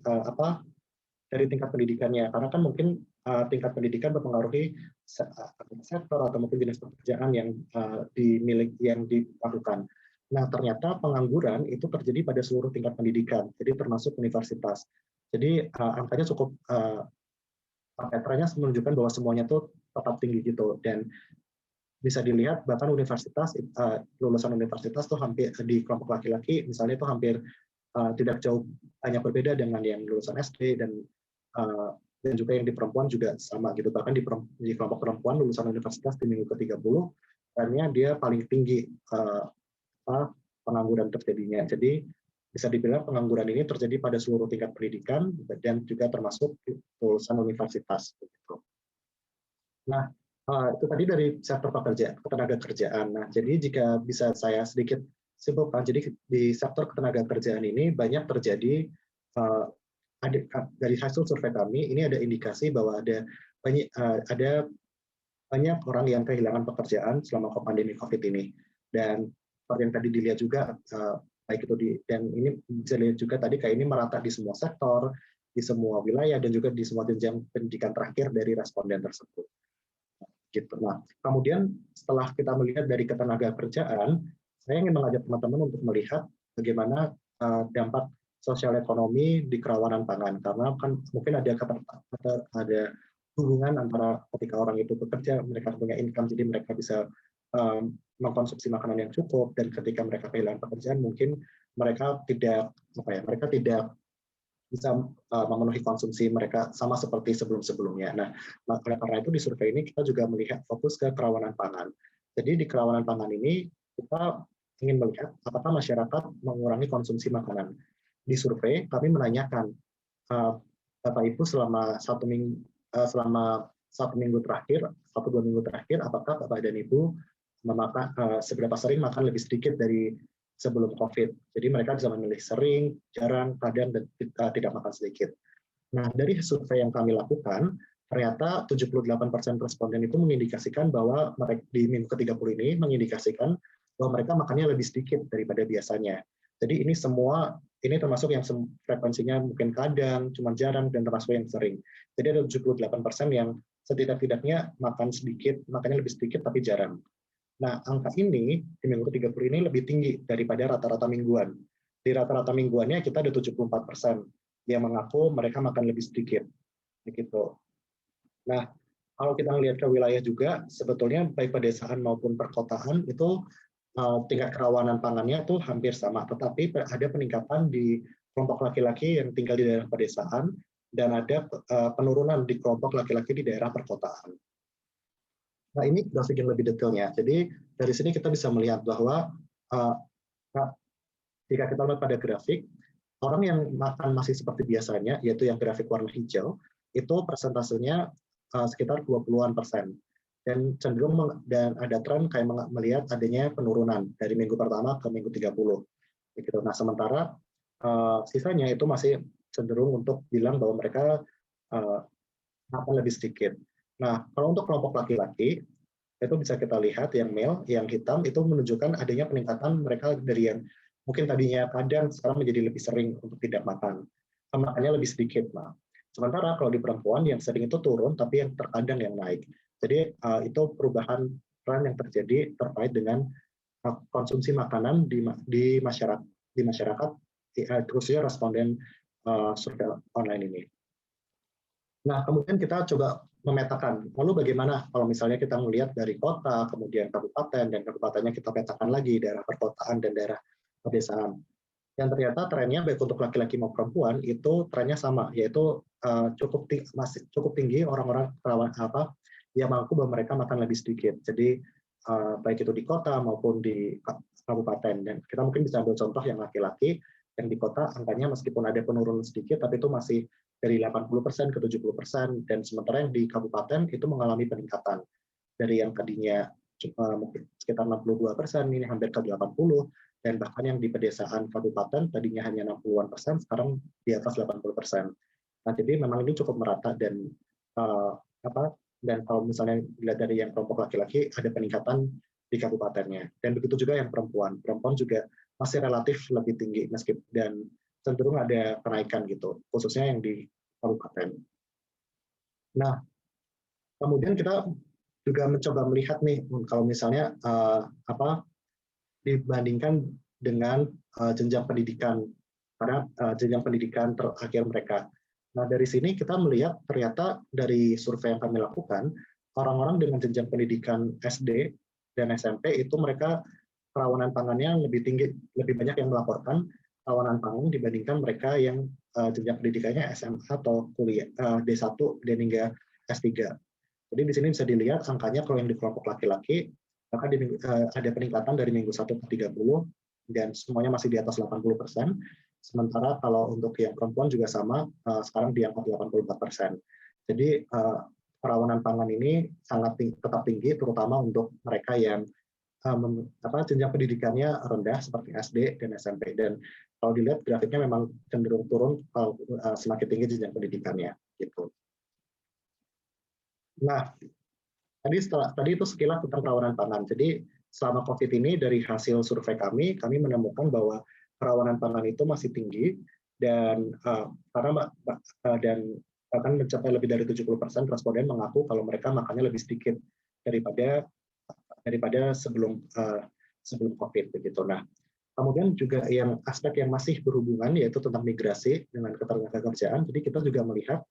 dari tingkat pendidikannya, karena kan mungkin tingkat pendidikan mempengaruhi sektor atau mungkin jenis pekerjaan yang dilakukan. Nah, ternyata pengangguran itu terjadi pada seluruh tingkat pendidikan, jadi termasuk universitas. Jadi angkanya cukup trennya menunjukkan bahwa semuanya tuh tetap tinggi gitu, dan bisa dilihat bahkan universitas lulusan universitas tuh hampir di kelompok laki-laki misalnya itu hampir tidak jauh banyak berbeda dengan yang lulusan SD dan juga yang di perempuan juga sama gitu. Bahkan di kelompok perempuan lulusan universitas di minggu ke-30 trennya dia paling tinggi pengangguran terjadinya. Jadi bisa dibilang pengangguran ini terjadi pada seluruh tingkat pendidikan dan juga termasuk lulusan universitas. Nah, itu tadi dari sektor ketenaga kerjaan. Nah, jadi jika bisa saya sedikit simpulkan, jadi di sektor ketenaga kerjaan ini banyak terjadi dari hasil survei kami ini ada indikasi bahwa ada banyak orang yang kehilangan pekerjaan selama pandemi COVID ini. Dan seperti yang tadi dilihat juga, baik itu dan ini bisa dilihat juga tadi kayak ini merata di semua sektor, di semua wilayah, dan juga di semua jenjang pendidikan terakhir dari responden tersebut. Gitu. Nah, kemudian setelah kita melihat dari ketenaga kerjaan, saya ingin mengajak teman-teman untuk melihat bagaimana dampak sosial ekonomi di kerawanan pangan, karena kan mungkin ada hubungan antara ketika orang itu bekerja, mereka punya income, jadi mereka bisa mengkonsumsi makanan yang cukup, dan ketika mereka kehilangan pekerjaan, mungkin mereka tidak bisa memenuhi konsumsi mereka sama seperti sebelum-sebelumnya. Nah, karena itu di survei ini kita juga melihat fokus ke kerawanan pangan. Jadi di kerawanan pangan ini kita ingin melihat apakah masyarakat mengurangi konsumsi makanan. Di survei kami menanyakan Bapak Ibu selama 1 minggu terakhir, 1-2 minggu terakhir, apakah Bapak dan Ibu seberapa sering makan lebih sedikit dari sebelum COVID. Jadi mereka bisa memilih sering, jarang, kadang, dan tidak makan sedikit. Nah, dari survei yang kami lakukan, ternyata 78% responden itu mengindikasikan bahwa mereka di minggu ke-30 ini mengindikasikan bahwa mereka makannya lebih sedikit daripada biasanya. Jadi ini termasuk yang frekuensinya mungkin kadang, cuma jarang, dan termasuk yang sering. Jadi ada 78% yang setidak-tidaknya makannya lebih sedikit tapi jarang. Nah, angka ini di minggu ke-30 ini lebih tinggi daripada rata-rata mingguan. Di rata-rata mingguannya kita ada 74% yang mengaku mereka makan lebih sedikit. Begitu. Nah, kalau kita melihat ke wilayah juga, sebetulnya baik pedesaan maupun perkotaan itu tingkat kerawanan pangannya itu hampir sama, tetapi ada peningkatan di kelompok laki-laki yang tinggal di daerah pedesaan dan ada penurunan di kelompok laki-laki di daerah perkotaan. Nah, ini grafik yang lebih detailnya. Jadi dari sini kita bisa melihat bahwa jika kita lihat pada grafik, orang yang makan masih seperti biasanya, yaitu yang grafik warna hijau, itu persentasenya sekitar 20-an%. Dan cenderung ada tren kayak melihat adanya penurunan dari minggu pertama ke minggu 30. Begitu. Nah, sementara sisanya itu masih cenderung untuk bilang bahwa mereka makan lebih sedikit. Nah, kalau untuk kelompok laki-laki, itu bisa kita lihat yang male, yang hitam, itu menunjukkan adanya peningkatan mereka dari yang mungkin tadinya kadang, sekarang menjadi lebih sering untuk tidak makan. Makannya lebih sedikit. Nah, sementara kalau di perempuan, yang sering itu turun, tapi yang terkadang yang naik. Jadi itu perubahan tren yang terjadi terkait dengan konsumsi makanan di masyarakat, khususnya responden survei online ini. Nah, kemudian kita coba memetakan, lalu bagaimana kalau misalnya kita melihat dari kota, kemudian kabupaten, dan kabupatennya kita petakan lagi daerah perkotaan dan daerah pedesaan. Yang ternyata trennya baik untuk laki-laki maupun perempuan itu trennya sama, yaitu masih cukup tinggi orang-orang yang mengaku bahwa mereka makan lebih sedikit. Jadi baik itu di kota maupun di kabupaten. Dan kita mungkin bisa ambil contoh yang laki-laki, yang di kota angkanya meskipun ada penurunan sedikit, tapi itu masih dari 80% ke 70%, dan sementara yang di kabupaten itu mengalami peningkatan dari yang tadinya mungkin sekitar 62%, ini hampir ke 80, dan bahkan yang di pedesaan kabupaten tadinya hanya 60-an%, sekarang di atas 80%. Nah, jadi memang ini cukup merata, dan dan kalau misalnya dilihat dari yang kelompok laki-laki ada peningkatan di kabupatennya, dan begitu juga yang perempuan juga masih relatif lebih tinggi meskipun, dan cenderung ada kenaikan gitu, khususnya yang di kabupaten. Nah, kemudian kita juga mencoba melihat nih, kalau misalnya dibandingkan dengan jenjang pendidikan, karena jenjang pendidikan terakhir mereka. Nah, dari sini kita melihat ternyata dari survei yang kami lakukan, orang-orang dengan jenjang pendidikan SD dan SMP itu mereka kerawanan pangannya lebih tinggi, lebih banyak yang melaporkan kerawanan pangan dibandingkan mereka yang jenjang pendidikannya SMA atau kuliah D1 dan hingga S3. Jadi di sini bisa dilihat angkanya kalau yang di kelompok laki-laki maka ada peningkatan dari minggu 1 ke 30 dan semuanya masih di atas 80%. Sementara kalau untuk yang perempuan juga sama, sekarang di angka 84%. Jadi kerawanan pangan ini sangat tetap tinggi, terutama untuk mereka yang jenjang pendidikannya rendah seperti SD dan SMP. Dan kalau dilihat grafiknya memang cenderung turun kalau semakin tinggi jenjang pendidikannya. Gitu. Nah, tadi itu sekilas tentang kerawanan pangan. Jadi selama COVID ini dari hasil survei kami menemukan bahwa kerawanan pangan itu masih tinggi, dan dan bahkan mencapai lebih dari 70% responden mengaku kalau mereka makannya lebih sedikit daripada sebelum COVID begitu. Nah, kemudian juga yang aspek yang masih berhubungan yaitu tentang migrasi dengan ketenagakerjaan. Jadi kita juga melihat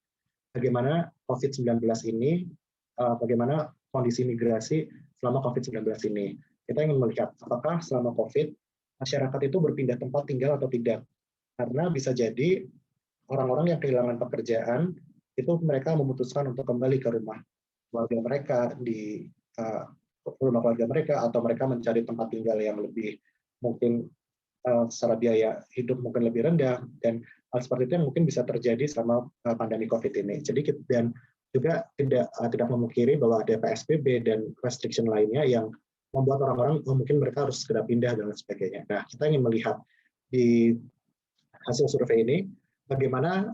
bagaimana COVID-19 ini, bagaimana kondisi migrasi selama COVID-19 ini. Kita ingin melihat apakah selama COVID masyarakat itu berpindah tempat tinggal atau tidak. Karena bisa jadi orang-orang yang kehilangan pekerjaan itu mereka memutuskan untuk kembali ke rumah keluarga mereka, di rumah keluarga mereka, atau mereka mencari tempat tinggal yang lebih mungkin secara biaya hidup mungkin lebih rendah, dan hal seperti itu yang mungkin bisa terjadi selama pandemi COVID ini. Jadi dan juga tidak memungkiri bahwa ada PSBB dan restriction lainnya yang membuat orang-orang mungkin mereka harus segera pindah dan sebagainya. Nah, kita ingin melihat di hasil survei ini bagaimana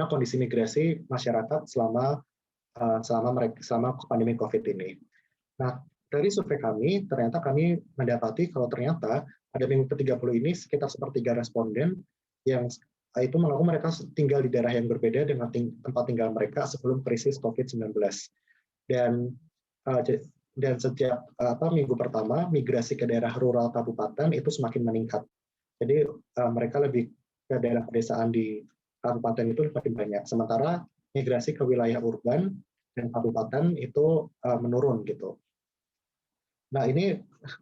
kondisi migrasi masyarakat selama pandemi COVID ini. Nah, dari survei kami, ternyata kami mendapati kalau ternyata pada minggu ke-30 ini sekitar sepertiga responden yang itu mengaku mereka tinggal di daerah yang berbeda dengan tempat tinggal mereka sebelum krisis COVID-19. Dan setiap minggu pertama, migrasi ke daerah rural kabupaten itu semakin meningkat. Jadi mereka lebih ke daerah pedesaan di kabupaten itu semakin banyak. Sementara migrasi ke wilayah urban dan kabupaten itu menurun gitu. Nah, ini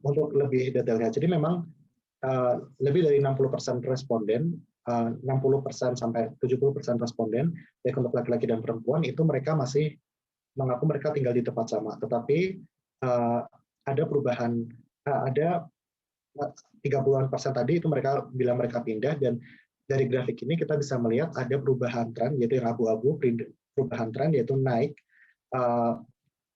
untuk lebih detailnya. Jadi memang lebih dari 60% responden, 60% sampai 70% responden, baik untuk laki-laki dan perempuan, itu mereka masih mengaku mereka tinggal di tempat sama. Tetapi ada perubahan, ada 30% tadi itu mereka bilang mereka pindah, dan dari grafik ini kita bisa melihat ada perubahan tren, yaitu yang abu-abu, perubahan tren yaitu naik,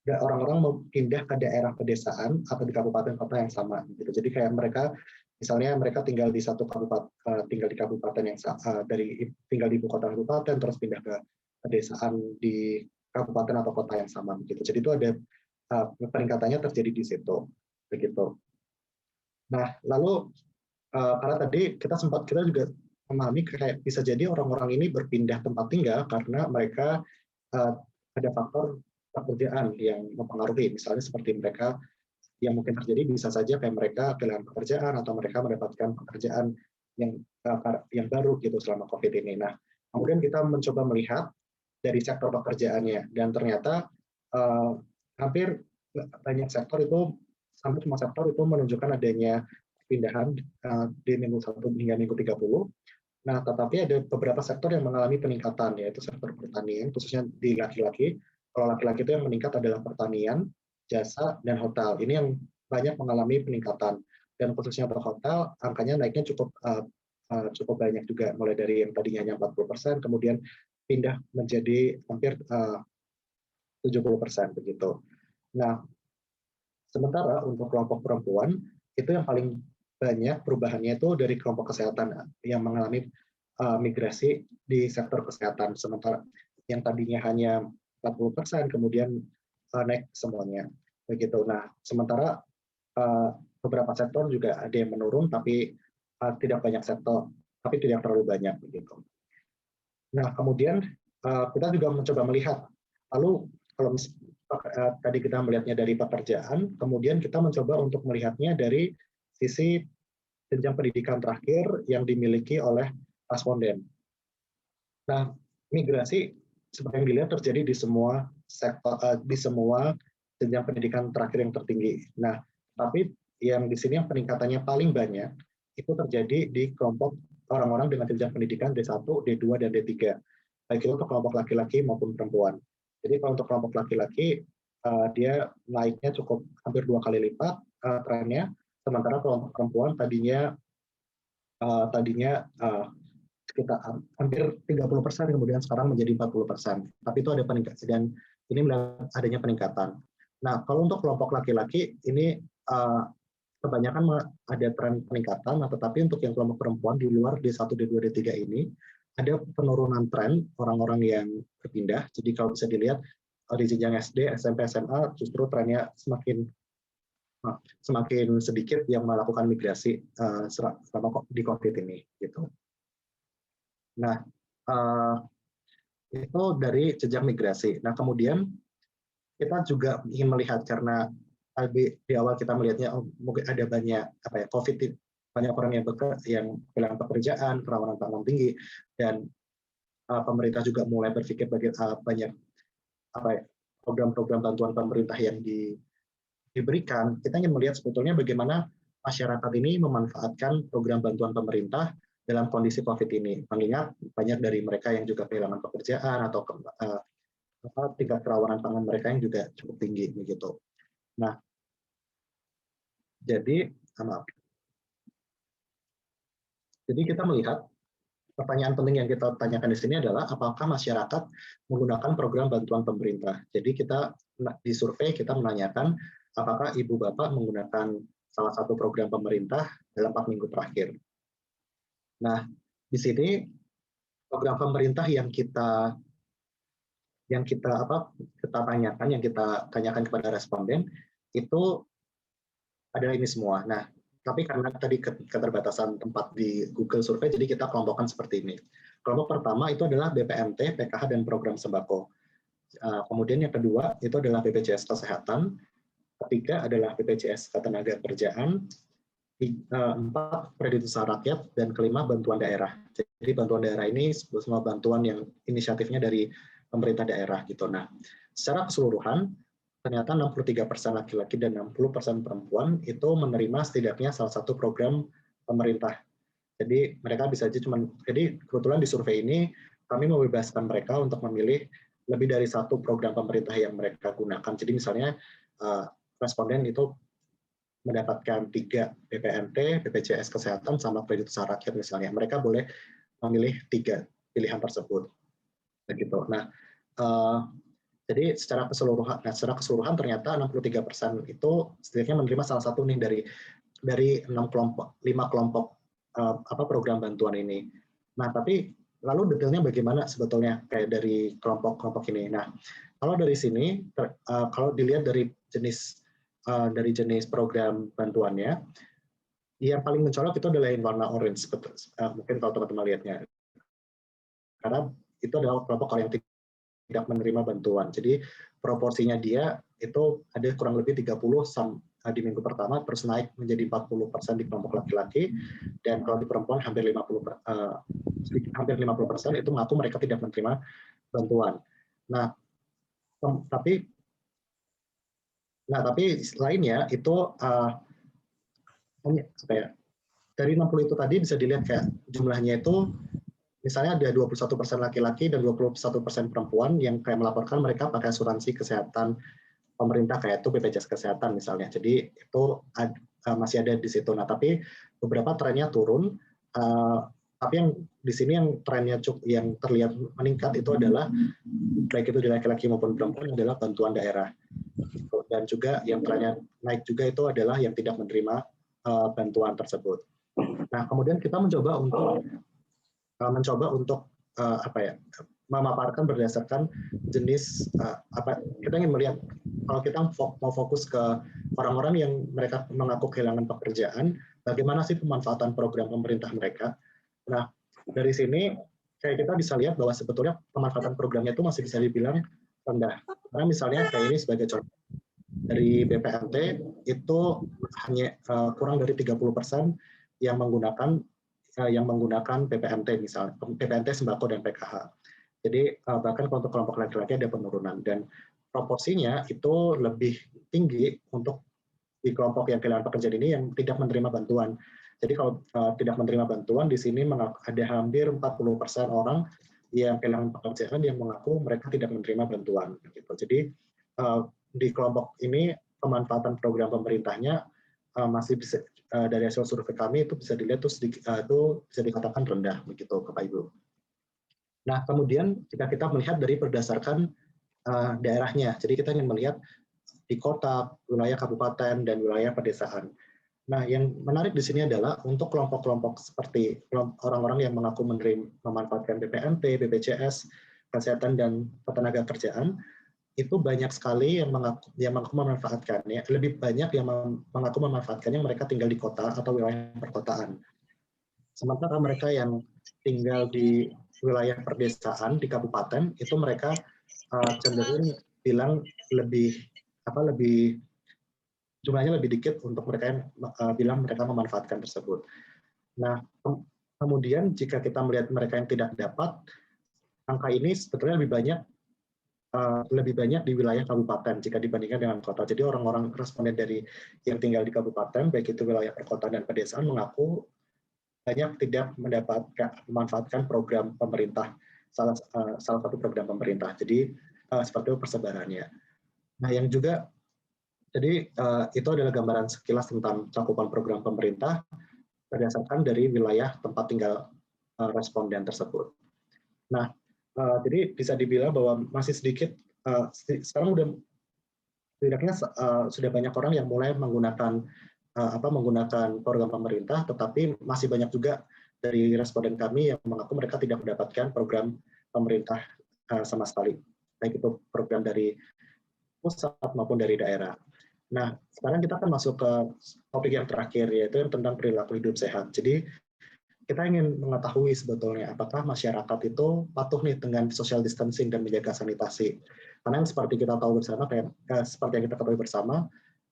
orang-orang mau pindah ke daerah pedesaan atau di kabupaten kota yang sama gitu. Jadi kayak mereka misalnya mereka tinggal di satu kabupaten, tinggal di kabupaten yang tinggal di ibu kota kabupaten terus pindah ke pedesaan di kabupaten atau kota yang sama begitu. Jadi itu ada peningkatannya terjadi di situ begitu. Nah, lalu karena tadi kita juga memahami kayak bisa jadi orang-orang ini berpindah tempat tinggal karena mereka ada faktor pekerjaan yang mempengaruhi, misalnya seperti mereka yang mungkin terjadi bisa saja kayak mereka kehilangan pekerjaan atau mereka mendapatkan pekerjaan yang baru gitu selama COVID ini. Nah, kemudian kita mencoba melihat dari sektor pekerjaannya, dan ternyata hampir banyak sektor itu, hampir semua sektor itu menunjukkan adanya pindahan di minggu 1 hingga minggu 30. Nah, tetapi ada beberapa sektor yang mengalami peningkatan, yaitu sektor pertanian, khususnya di laki-laki. Kalau laki-laki itu yang meningkat adalah pertanian, jasa, dan hotel. Ini yang banyak mengalami peningkatan. Dan khususnya untuk hotel, angkanya naiknya cukup banyak juga, mulai dari yang tadinya hanya 40%, kemudian pindah menjadi hampir 70% begitu. Nah, sementara untuk kelompok perempuan, itu yang paling banyak perubahannya itu dari kelompok kesehatan yang mengalami migrasi di sektor kesehatan. Sementara yang tadinya hanya 40%, kemudian naik semuanya. Begitu. Nah, sementara beberapa sektor juga ada yang menurun, tapi tidak banyak sektor, tapi tidak terlalu banyak. Begitu. Nah, kemudian kita juga mencoba melihat, lalu kalau tadi kita melihatnya dari pekerjaan, kemudian kita mencoba untuk melihatnya dari sisi jenjang pendidikan terakhir yang dimiliki oleh responden. Nah, migrasi seperti yang dilihat terjadi di semua sektor, di semua jenjang pendidikan terakhir yang tertinggi. Nah, tapi yang di sini yang peningkatannya paling banyak itu terjadi di kelompok orang-orang dengan jenjang pendidikan D1, D2, dan D3. Baik itu untuk kelompok laki-laki maupun perempuan. Jadi kalau untuk kelompok laki-laki, dia naiknya cukup hampir 2 kali lipat trennya, sementara kelompok perempuan tadinya sekitar hampir 30%, kemudian sekarang menjadi 40%. Tapi itu ada peningkatan, dan ini melihat adanya peningkatan. Nah, kalau untuk kelompok laki-laki, ini kebanyakan ada tren peningkatan, tetapi untuk yang kelompok perempuan di luar D1, D2, D3 ini, ada penurunan tren orang-orang yang berpindah. Jadi kalau bisa dilihat, di jenjang SD, SMP, SMA, justru trennya semakin sedikit yang melakukan migrasi selama di COVID ini. Gitu. Nah, itu dari jejak migrasi. Nah, kemudian kita juga ingin melihat, karena di awal kita melihatnya mungkin ada banyak COVID, banyak orang yang kehilangan pekerjaan, kerawanan pangan tinggi, dan pemerintah juga mulai berpikir banyak program-program bantuan pemerintah yang diberikan. Kita ingin melihat sebetulnya bagaimana masyarakat ini memanfaatkan program bantuan pemerintah dalam kondisi COVID ini. Mengingat banyak dari mereka yang juga kehilangan pekerjaan atau tingkat kerawanan pangan mereka yang juga cukup tinggi begitu. Nah, jadi kita melihat pertanyaan penting yang kita tanyakan di sini adalah apakah masyarakat menggunakan program bantuan pemerintah. Jadi kita di survei kita menanyakan apakah ibu bapak menggunakan salah satu program pemerintah dalam 4 minggu terakhir. Nah, di sini program pemerintah yang kita tanyakan kepada responden itu adalah ini semua. Nah, tapi karena tadi keterbatasan tempat di Google Survey, jadi kita kelompokkan seperti ini. Kelompok pertama itu adalah BPNT, PKH, dan program sembako. Kemudian yang kedua itu adalah BPJS Kesehatan. Ketiga adalah BPJS Ketenagakerjaan. 4 kredit usaha rakyat, dan kelima bantuan daerah. Jadi bantuan daerah ini semua bantuan yang inisiatifnya dari pemerintah daerah gitu. Nah, secara keseluruhan ternyata 63% laki-laki dan 60% perempuan itu menerima setidaknya salah satu program pemerintah. Jadi mereka bisa aja jadi kebetulan di survei ini kami membebaskan mereka untuk memilih lebih dari satu program pemerintah yang mereka gunakan. Jadi misalnya responden itu mendapatkan 3 BPNT, BPJS Kesehatan, sama kredit usaha rakyat misalnya. Mereka boleh memilih 3 pilihan tersebut. Begitu. Nah, jadi secara keseluruhan ternyata 63% itu setidaknya menerima salah satu nih dari 5 kelompok program bantuan ini. Nah, tapi lalu detailnya bagaimana sebetulnya kayak dari kelompok-kelompok ini. Nah, kalau dari sini kalau dilihat dari jenis program bantuannya, yang paling mencolok itu adalah yang warna orange. Mungkin kalau teman-teman lihatnya, karena itu adalah kelompok yang tidak menerima bantuan. Jadi proporsinya dia itu ada kurang lebih 30 di minggu pertama, terus naik menjadi 40% di kelompok laki-laki, dan kalau di perempuan hampir 50% itu mengaku mereka tidak menerima bantuan. Nah, tapi lainnya itu dari 60 itu tadi bisa dilihat kayak jumlahnya itu misalnya ada 21% laki-laki dan 21% perempuan yang kayak melaporkan mereka pakai asuransi kesehatan pemerintah kayak itu BPJS Kesehatan misalnya. Jadi itu masih ada di situ. Nah, tapi beberapa trennya turun. Tapi yang di sini yang trennya yang terlihat meningkat itu adalah baik itu di laki-laki maupun perempuan adalah bantuan daerah. Dan juga yang trennya naik juga itu adalah yang tidak menerima bantuan tersebut. Nah, kemudian kita mencoba untuk memaparkan berdasarkan jenis kita ingin melihat kalau kita mau fokus ke orang-orang yang mereka mengaku kehilangan pekerjaan, bagaimana sih pemanfaatan program pemerintah mereka. Nah, dari sini kayak kita bisa lihat bahwa sebetulnya pemanfaatan programnya itu masih bisa dibilang rendah. Karena misalnya kayak ini sebagai contoh, dari BPNT itu hanya kurang dari 30% yang menggunakan PPNT misalnya, PPNT sembako dan PKH. Jadi bahkan untuk kelompok laki-laki ada penurunan dan proporsinya itu lebih tinggi untuk di kelompok yang kehilangan pekerjaan ini yang tidak menerima bantuan. Jadi kalau tidak menerima bantuan di sini ada hampir 40% orang yang kehilangan pekerjaan yang mengaku mereka tidak menerima bantuan. Gitu. Jadi di kelompok ini pemanfaatan program pemerintahnya masih bisa dari hasil survei kami itu bisa dilihat itu bisa dikatakan rendah begitu Bapak Ibu. Nah kemudian jika kita melihat dari berdasarkan daerahnya, jadi kita ingin melihat di kota, wilayah kabupaten dan wilayah pedesaan. Nah, yang menarik di sini adalah untuk kelompok-kelompok seperti orang-orang yang mengaku memanfaatkan BPNT, BPJS, kesehatan dan ketenaga kerjaan, itu banyak sekali yang mengaku memanfaatkannya. Lebih banyak yang mengaku memanfaatkannya mereka tinggal di kota atau wilayah perkotaan. Sementara mereka yang tinggal di wilayah perdesaan di kabupaten itu mereka cenderung bilang lebih jumlahnya lebih dikit untuk mereka yang bilang mereka memanfaatkan tersebut. Nah, kemudian jika kita melihat mereka yang tidak dapat, angka ini sebetulnya lebih banyak di wilayah kabupaten jika dibandingkan dengan kota. Jadi orang-orang responden dari yang tinggal di kabupaten, baik itu wilayah perkotaan dan pedesaan, mengaku banyak tidak memanfaatkan program pemerintah, salah satu program pemerintah. Jadi seperti itu persebarannya. Nah, yang juga jadi itu adalah gambaran sekilas tentang cakupan program pemerintah berdasarkan dari wilayah tempat tinggal responden tersebut. Nah, jadi bisa dibilang bahwa masih sedikit, sekarang setidaknya sudah banyak orang yang mulai menggunakan program pemerintah, tetapi masih banyak juga dari responden kami yang mengaku mereka tidak mendapatkan program pemerintah sama sekali, baik itu program dari pusat maupun dari daerah. Nah, sekarang kita akan masuk ke topik yang terakhir, yaitu yang tentang perilaku hidup sehat. Jadi, kita ingin mengetahui sebetulnya apakah masyarakat itu patuh nih dengan social distancing dan menjaga sanitasi. Karena seperti kita tahu bersama, seperti yang kita ketahui bersama,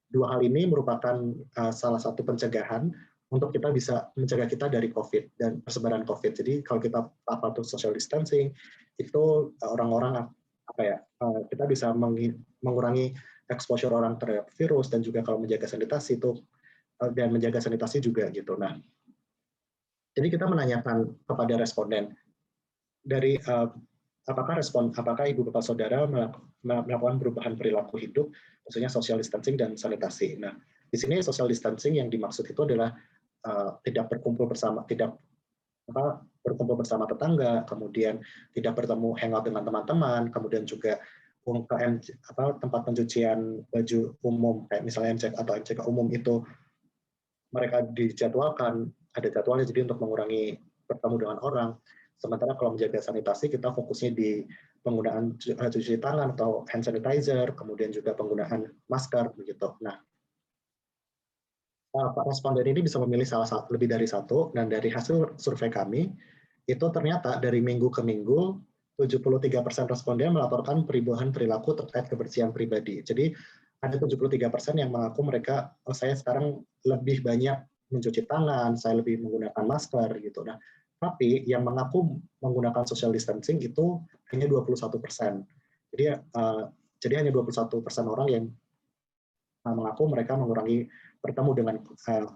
dua hal ini merupakan salah satu pencegahan untuk kita bisa mencegah kita dari COVID dan persebaran COVID. Jadi, kalau kita patuh social distancing, itu orang-orang kita bisa mengurangi exposure orang terhadap virus dan juga kalau menjaga sanitasi itu dan menjaga sanitasi juga gitu. Nah, jadi kita menanyakan kepada responden dari apakah ibu bapak saudara melakukan perubahan perilaku hidup, khususnya social distancing dan sanitasi. Nah, di sini social distancing yang dimaksud itu adalah tidak berkumpul bersama tetangga, kemudian tidak bertemu hangout dengan teman-teman, kemudian juga tempat pencucian baju umum kayak misalnya MCK atau MCK umum itu mereka dijadwalkan, ada jadwalnya jadi untuk mengurangi bertemu dengan orang. Sementara kalau menjaga sanitasi kita fokusnya di penggunaan cuci tangan atau hand sanitizer, kemudian juga penggunaan masker begitu. Nah, responden ini bisa memilih lebih dari satu, dan dari hasil survei kami itu ternyata dari minggu ke minggu 73% responden melaporkan perubahan perilaku terkait kebersihan pribadi. Jadi ada 73% yang mengaku mereka, saya sekarang lebih banyak mencuci tangan, saya lebih menggunakan masker gitu. Nah, tapi yang mengaku menggunakan social distancing itu hanya 21%. Jadi hanya 21% orang yang mengaku mereka mengurangi bertemu dengan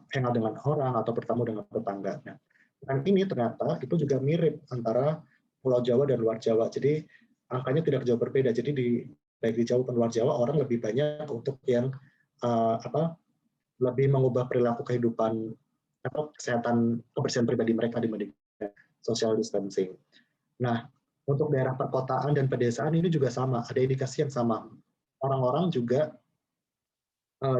hangout dengan orang atau bertemu dengan tetangga. Nah, dan ini ternyata itu juga mirip antara Pulau Jawa dan luar Jawa. Jadi angkanya tidak jauh berbeda. Jadi di baik di Jawa maupun luar Jawa, orang lebih banyak untuk yang lebih mengubah perilaku kehidupan kesehatan kebersihan pribadi mereka dibandingkan social distancing. Nah, untuk daerah perkotaan dan pedesaan ini juga sama, ada indikasi yang sama. Orang-orang juga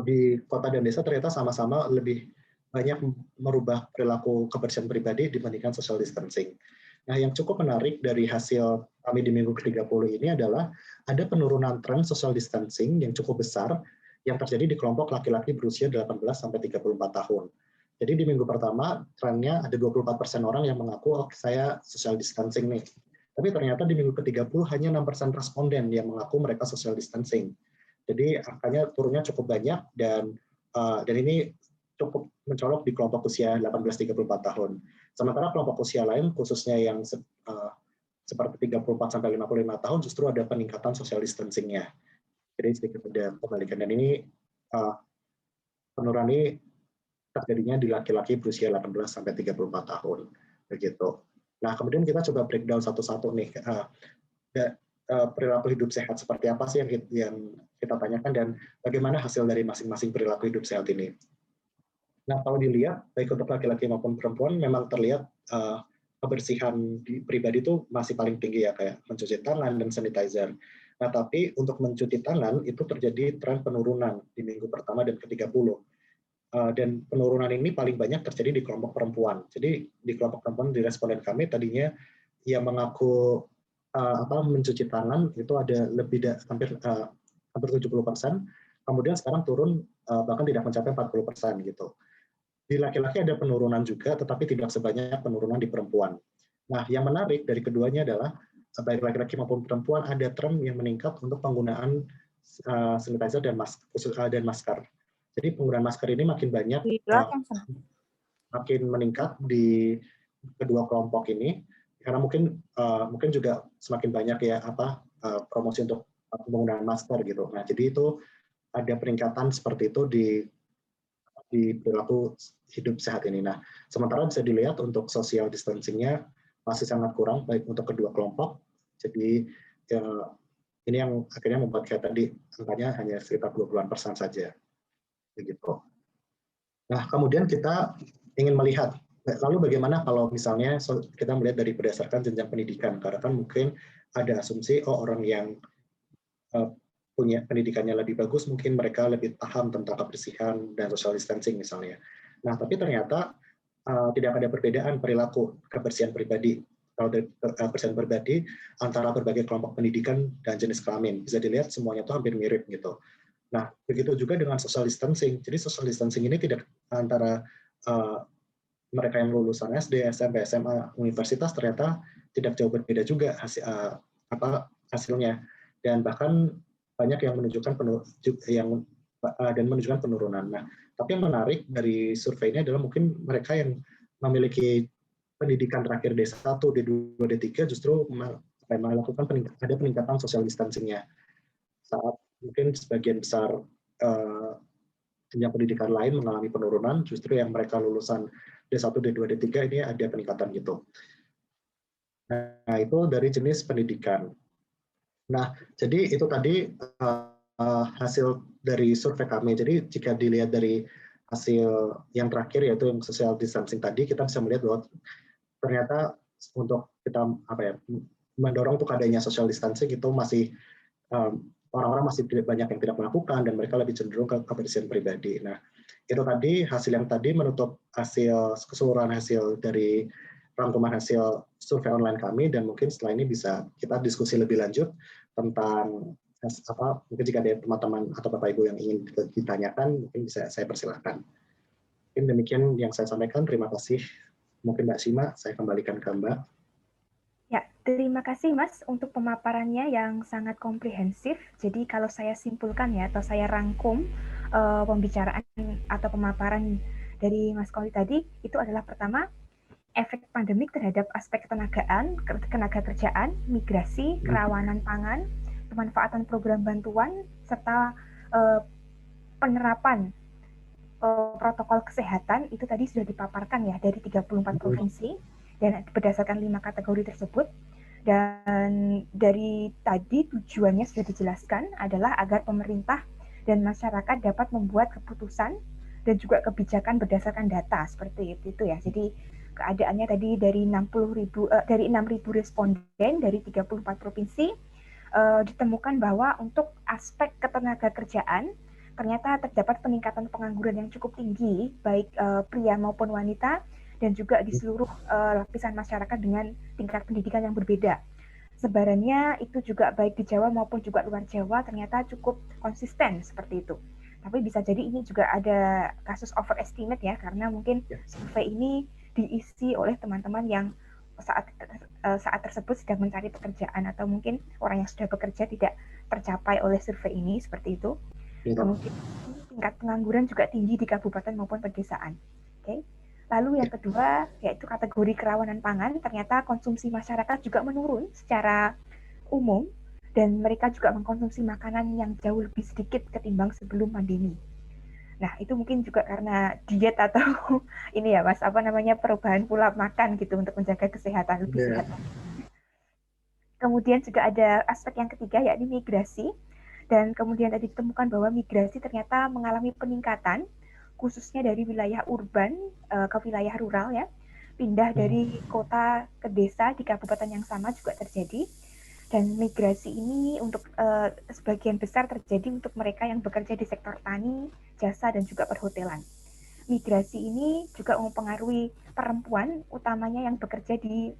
di kota dan desa ternyata sama-sama lebih banyak merubah perilaku kebersihan pribadi dibandingkan social distancing. Nah, yang cukup menarik dari hasil kami di minggu ke-30 ini adalah ada penurunan tren social distancing yang cukup besar yang terjadi di kelompok laki-laki berusia 18 sampai 34 tahun. Jadi di minggu pertama trennya ada 24% orang yang mengaku, oh saya social distancing nih. Tapi ternyata di minggu ke-30 hanya 6% responden yang mengaku mereka social distancing. Jadi angkanya turunnya cukup banyak dan ini cukup mencolok di kelompok usia 18-34 tahun. Sementara kelompok usia lain, khususnya yang seperti 34 sampai 55 tahun, justru ada peningkatan social distancing-nya. Jadi sedikit ada kebalikan. Dan ini penurunan ini terjadinya di laki-laki berusia 18 sampai 34 tahun. Begitu. Nah, kemudian kita coba breakdown satu-satu nih. Perilaku hidup sehat seperti apa sih yang kita tanyakan dan bagaimana hasil dari masing-masing perilaku hidup sehat ini. Nah, kalau dilihat, baik untuk laki-laki maupun perempuan, memang terlihat kebersihan pribadi itu masih paling tinggi ya, kayak mencuci tangan dan sanitizer. Nah, tapi untuk mencuci tangan itu terjadi tren penurunan di minggu pertama dan ke-30. Dan penurunan ini paling banyak terjadi di kelompok perempuan. Jadi di kelompok perempuan di responden kami tadinya yang mengaku mencuci tangan itu ada hampir 70%, kemudian sekarang turun bahkan tidak mencapai 40% gitu. Di laki-laki ada penurunan juga, tetapi tidak sebanyak penurunan di perempuan. Nah, yang menarik dari keduanya adalah baik laki-laki maupun perempuan ada tren yang meningkat untuk penggunaan sanitizer dan masker. Jadi penggunaan masker ini makin banyak, makin meningkat di kedua kelompok ini, karena mungkin juga semakin banyak ya promosi untuk penggunaan masker gitu. Nah, jadi itu ada peningkatan seperti itu di perilaku hidup sehat ini. Nah, sementara bisa dilihat untuk social distancing-nya masih sangat kurang baik untuk kedua kelompok. Jadi ini yang akhirnya membuat kayak tadi angkanya hanya sekitar 20% saja. Begitu. Nah, kemudian kita ingin melihat lalu bagaimana kalau misalnya kita melihat dari berdasarkan jenjang pendidikan, karena kan mungkin ada asumsi orang yang punya pendidikannya lebih bagus, mungkin mereka lebih paham tentang kebersihan dan social distancing misalnya. Nah, tapi ternyata tidak ada perbedaan perilaku kebersihan pribadi. Kalau kebersihan pribadi antara berbagai kelompok pendidikan dan jenis kelamin, bisa dilihat semuanya itu hampir mirip gitu. Nah, begitu juga dengan social distancing. Jadi social distancing ini tidak antara mereka yang lulusan SD, SMP, SMA, universitas ternyata tidak jauh berbeda juga hasilnya. Dan bahkan banyak yang menunjukkan penurunan. Nah, tapi yang menarik dari survei ini adalah mungkin mereka yang memiliki pendidikan terakhir D1, D2, D3 justru melakukan peningkatan social distancing-nya. Saat mungkin sebagian besar jenjang pendidikan lain mengalami penurunan, justru yang mereka lulusan D1, D2, D3 ini ada peningkatan gitu. Nah, itu dari jenis pendidikan. Nah, jadi itu tadi hasil dari survei kami. Jadi jika dilihat dari hasil yang terakhir yaitu yang social distancing tadi, kita bisa melihat bahwa ternyata untuk kita mendorong untuk adanya social distancing itu masih orang-orang masih banyak yang tidak melakukan dan mereka lebih cenderung ke kebersihan pribadi. Nah, itu tadi hasil yang tadi menutup keseluruhan hasil dari rangkuman hasil survei online kami, dan mungkin setelah ini bisa kita diskusi lebih lanjut tentang mungkin jika ada teman-teman atau Bapak Ibu yang ingin ditanyakan, mungkin bisa saya persilahkan. Mungkin demikian yang saya sampaikan. Terima kasih. Mungkin Mbak Sima, saya kembalikan ke Mbak. Ya, terima kasih Mas untuk pemaparannya yang sangat komprehensif. Jadi kalau saya simpulkan ya, atau saya rangkum pembicaraan atau pemaparan dari Mas Koli tadi, itu adalah pertama, efek pandemik terhadap aspek tenaga kerjaan, migrasi, kerawanan pangan, pemanfaatan program bantuan, serta penerapan protokol kesehatan itu tadi sudah dipaparkan ya dari 34 provinsi dan berdasarkan 5 kategori tersebut. Dan dari tadi tujuannya sudah dijelaskan adalah agar pemerintah dan masyarakat dapat membuat keputusan dan juga kebijakan berdasarkan data seperti itu ya. Jadi keadaannya tadi dari 6.000 responden dari 34 provinsi ditemukan bahwa untuk aspek ketenaga kerjaan ternyata terdapat peningkatan pengangguran yang cukup tinggi baik pria maupun wanita dan juga di seluruh lapisan masyarakat dengan tingkat pendidikan yang berbeda. Sebarannya itu juga baik di Jawa maupun juga luar Jawa ternyata cukup konsisten seperti itu. Tapi bisa jadi ini juga ada kasus overestimate ya, karena mungkin survei ini diisi oleh teman-teman yang saat tersebut sedang mencari pekerjaan atau mungkin orang yang sudah bekerja tidak tercapai oleh survei ini seperti itu. Kemudian tingkat pengangguran juga tinggi di kabupaten maupun pedesaan. Oke. Lalu yang kedua yaitu kategori kerawanan pangan, ternyata konsumsi masyarakat juga menurun secara umum dan mereka juga mengkonsumsi makanan yang jauh lebih sedikit ketimbang sebelum pandemi. Nah, itu mungkin juga karena diet atau ini ya Mas, perubahan pola makan gitu untuk menjaga kesehatan lebih sehat. Kemudian juga ada aspek yang ketiga yakni migrasi. Dan kemudian tadi ditemukan bahwa migrasi ternyata mengalami peningkatan khususnya dari wilayah urban ke wilayah rural ya. Pindah dari kota ke desa di kabupaten yang sama juga terjadi. Dan migrasi ini untuk sebagian besar terjadi untuk mereka yang bekerja di sektor tani, jasa, dan juga perhotelan. Migrasi ini juga mempengaruhi perempuan, utamanya yang bekerja di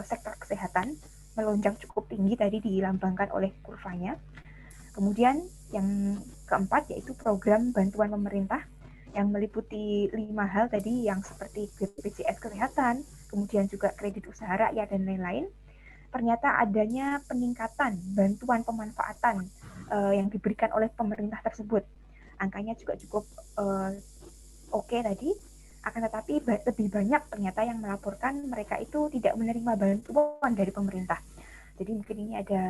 sektor kesehatan, melonjak cukup tinggi tadi dilambangkan oleh kurvanya. Kemudian yang keempat yaitu program bantuan pemerintah yang meliputi 5 hal tadi yang seperti BPJS Kesehatan, kemudian juga kredit usaha rakyat dan lain-lain. Ternyata adanya peningkatan bantuan pemanfaatan yang diberikan oleh pemerintah tersebut. Angkanya juga cukup oke tadi, akan tetapi lebih banyak ternyata yang melaporkan mereka itu tidak menerima bantuan dari pemerintah. Jadi mungkin ini ada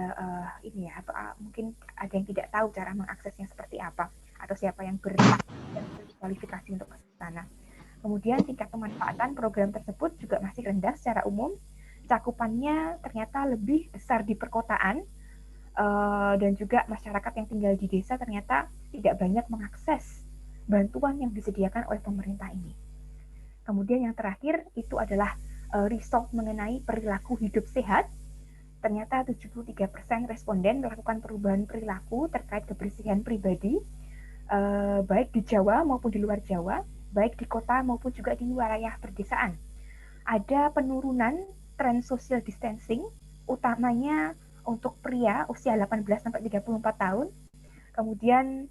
mungkin ada yang tidak tahu cara mengaksesnya seperti apa atau siapa yang berkualifikasi untuk ke sana. Kemudian tingkat pemanfaatan program tersebut juga masih rendah secara umum. Cakupannya ternyata lebih besar di perkotaan dan juga masyarakat yang tinggal di desa ternyata tidak banyak mengakses bantuan yang disediakan oleh pemerintah ini. Kemudian yang terakhir itu adalah result mengenai perilaku hidup sehat. Ternyata 73% responden melakukan perubahan perilaku terkait kebersihan pribadi, baik di Jawa maupun di luar Jawa, baik di kota maupun juga di wilayah pedesaan. Ada penurunan tren social distancing, utamanya untuk pria usia 18-34 tahun. Kemudian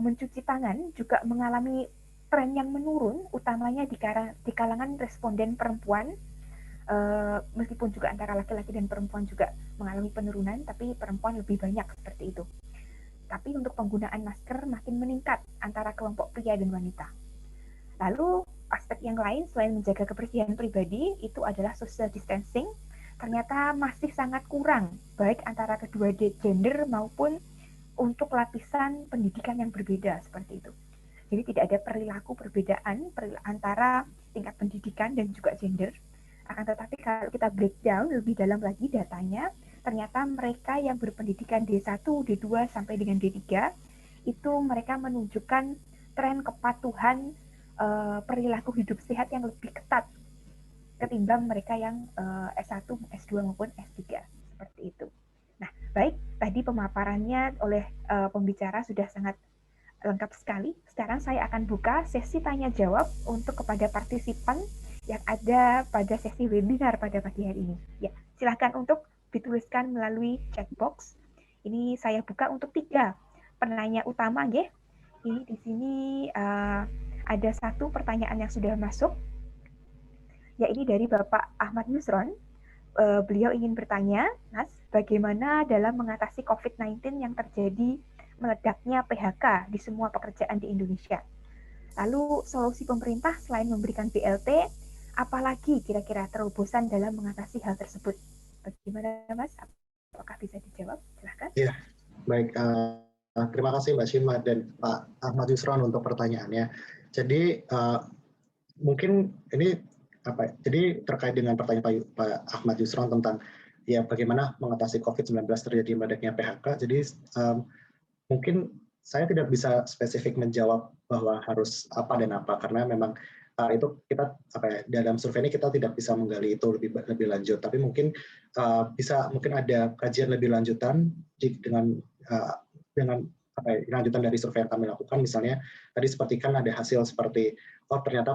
mencuci tangan juga mengalami tren yang menurun, utamanya di kalangan responden perempuan. Meskipun juga antara laki-laki dan perempuan juga mengalami penurunan, tapi perempuan lebih banyak seperti itu. Tapi untuk penggunaan masker makin meningkat antara kelompok pria dan wanita. Lalu aspek yang lain selain menjaga kebersihan pribadi itu adalah social distancing. Ternyata masih sangat kurang baik antara kedua gender maupun untuk lapisan pendidikan yang berbeda seperti itu. Jadi tidak ada perilaku perbedaan antara tingkat pendidikan dan juga gender. Akan tetapi kalau kita breakdown lebih dalam lagi datanya, ternyata mereka yang berpendidikan D1, D2 sampai dengan D3 itu mereka menunjukkan tren kepatuhan perilaku hidup sehat yang lebih ketat ketimbang mereka yang S1, S2 maupun S3 seperti itu. Nah, baik tadi pemaparannya oleh pembicara sudah sangat lengkap sekali. Sekarang saya akan buka sesi tanya jawab untuk kepada partisipan yang ada pada sesi webinar pada pagi hari ini. Ya, silahkan untuk dituliskan melalui chat box. Ini saya buka untuk 3 penanya utama, ya. Ini di sini ada 1 pertanyaan yang sudah masuk. Ya, ini dari Bapak Ahmad Yusron. Beliau ingin bertanya, Mas, bagaimana dalam mengatasi COVID-19 yang terjadi meledaknya PHK di semua pekerjaan di Indonesia? Lalu solusi pemerintah selain memberikan BLT, apalagi kira-kira terobosan dalam mengatasi hal tersebut? Bagaimana Mas? Apakah bisa dijawab? Silahkan. Ya, baik. Terima kasih Mbak Shima dan Pak Ahmad Yusron untuk pertanyaannya. Jadi mungkin ini Jadi terkait dengan pertanyaan Pak Ahmad Yusron tentang ya bagaimana mengatasi COVID-19 terjadi meledaknya PHK. Jadi mungkin saya tidak bisa spesifik menjawab bahwa harus apa dan apa karena memang itu kita dalam survei ini kita tidak bisa menggali itu lebih lanjut. Tapi mungkin mungkin ada kajian lebih lanjutan dengan lanjutan dari survei yang kami lakukan. Misalnya tadi seperti kan ada hasil seperti ternyata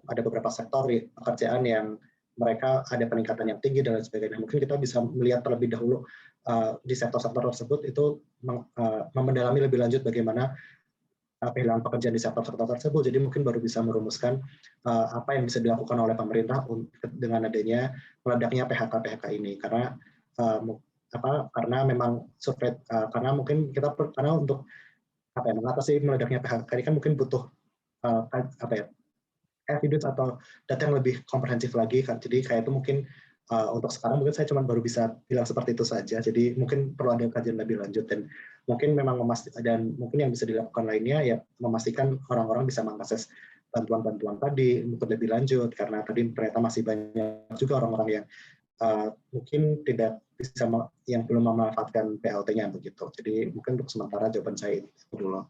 ada beberapa sektor pekerjaan yang mereka ada peningkatan yang tinggi dan lain sebagainya. Mungkin kita bisa melihat terlebih dahulu di sektor-sektor tersebut itu mendalami lebih lanjut bagaimana kehilangan pekerjaan di sektor-sektor tersebut. Jadi mungkin baru bisa merumuskan apa yang bisa dilakukan oleh pemerintah dengan adanya meledaknya PHK ini. Karena memang survei karena mungkin karena untuk mengatasi meledaknya PHK ini kan mungkin butuh evidence atau data yang lebih komprehensif lagi kan. Jadi kayak itu mungkin untuk sekarang mungkin saya cuma baru bisa bilang seperti itu saja. Jadi mungkin perlu ada kajian lebih lanjut dan mungkin memang mungkin yang bisa dilakukan lainnya ya memastikan orang-orang bisa mengakses bantuan-bantuan tadi mungkin lebih lanjut karena tadi ternyata masih banyak juga orang-orang yang mungkin tidak bisa yang belum memanfaatkan PLT-nya begitu. Jadi mungkin untuk sementara jawaban saya itu dulu.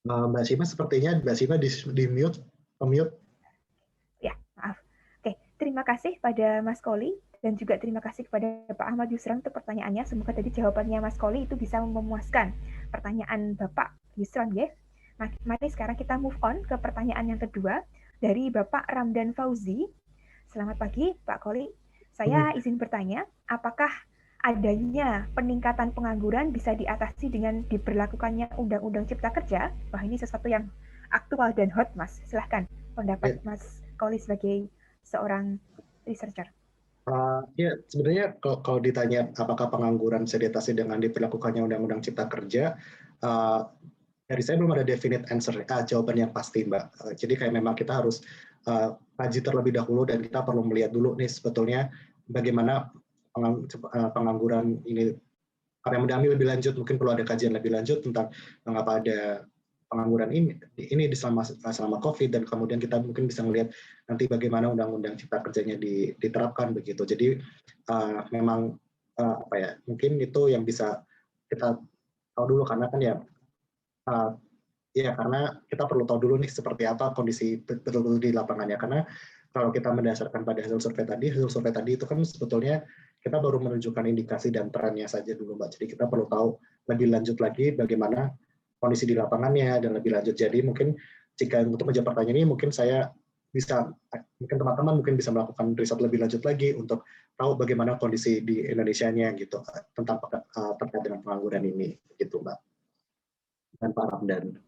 Mbak Sima sepertinya di mute. Ya, maaf. Oke, terima kasih pada Mas Koli dan juga terima kasih kepada Pak Ahmad Yusron untuk pertanyaannya. Semoga tadi jawabannya Mas Koli itu bisa memuaskan pertanyaan Bapak Yusron ya. Nah, mari sekarang kita move on ke pertanyaan yang kedua dari Bapak Ramdan Fauzi. Selamat pagi Pak Koli. Saya izin bertanya, apakah adanya peningkatan pengangguran bisa diatasi dengan diberlakukannya Undang-Undang Cipta Kerja? Wah, ini sesuatu yang aktual dan hot, Mas. Silahkan pendapat Mas Koli sebagai seorang researcher. Ya, sebenarnya kalau ditanya apakah pengangguran bisa diatasi dengan diberlakukannya Undang-Undang Cipta Kerja, dari saya belum ada definite answer, jawaban yang pasti, Mbak. Jadi kayak memang kita harus kaji terlebih dahulu dan kita perlu melihat dulu nih sebetulnya bagaimana pengangguran ini apa yang mendalami lebih lanjut, mungkin perlu ada kajian lebih lanjut tentang mengapa ada pengangguran ini selama COVID dan kemudian kita mungkin bisa melihat nanti bagaimana undang-undang cipta kerjanya diterapkan begitu. Jadi memang mungkin itu yang bisa kita tahu dulu karena kan karena kita perlu tahu dulu nih seperti apa kondisi betul-betul di lapangannya karena kalau kita mendasarkan pada hasil survei tadi itu kan sebetulnya kita baru menunjukkan indikasi dan trennya saja dulu, Mbak. Jadi kita perlu tahu lebih lanjut lagi bagaimana kondisi di lapangannya dan lebih lanjut. Jadi mungkin jika untuk menjawab pertanyaan ini mungkin mungkin teman-teman mungkin bisa melakukan riset lebih lanjut lagi untuk tahu bagaimana kondisi di Indonesianya gitu tentang terkait dengan pengangguran ini, gitu, Mbak. Dan Pak Ramdan.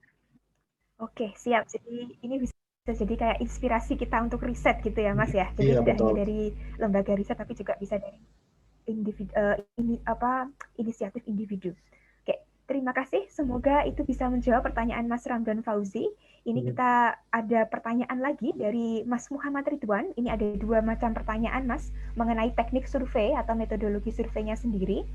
Oke, siap. Jadi ini bisa jadi kayak inspirasi kita untuk riset gitu ya, Mas ya. Jadi iya, tidak betul. hanya dari lembaga riset tapi juga bisa dari inisiatif individu. Oke, terima kasih. Semoga itu bisa menjawab pertanyaan Mas Ramdan Fauzi. Ini kita ada pertanyaan lagi dari Mas Muhammad Ridwan. Ini ada 2 macam pertanyaan, Mas, mengenai teknik survei atau metodologi surveinya sendiri.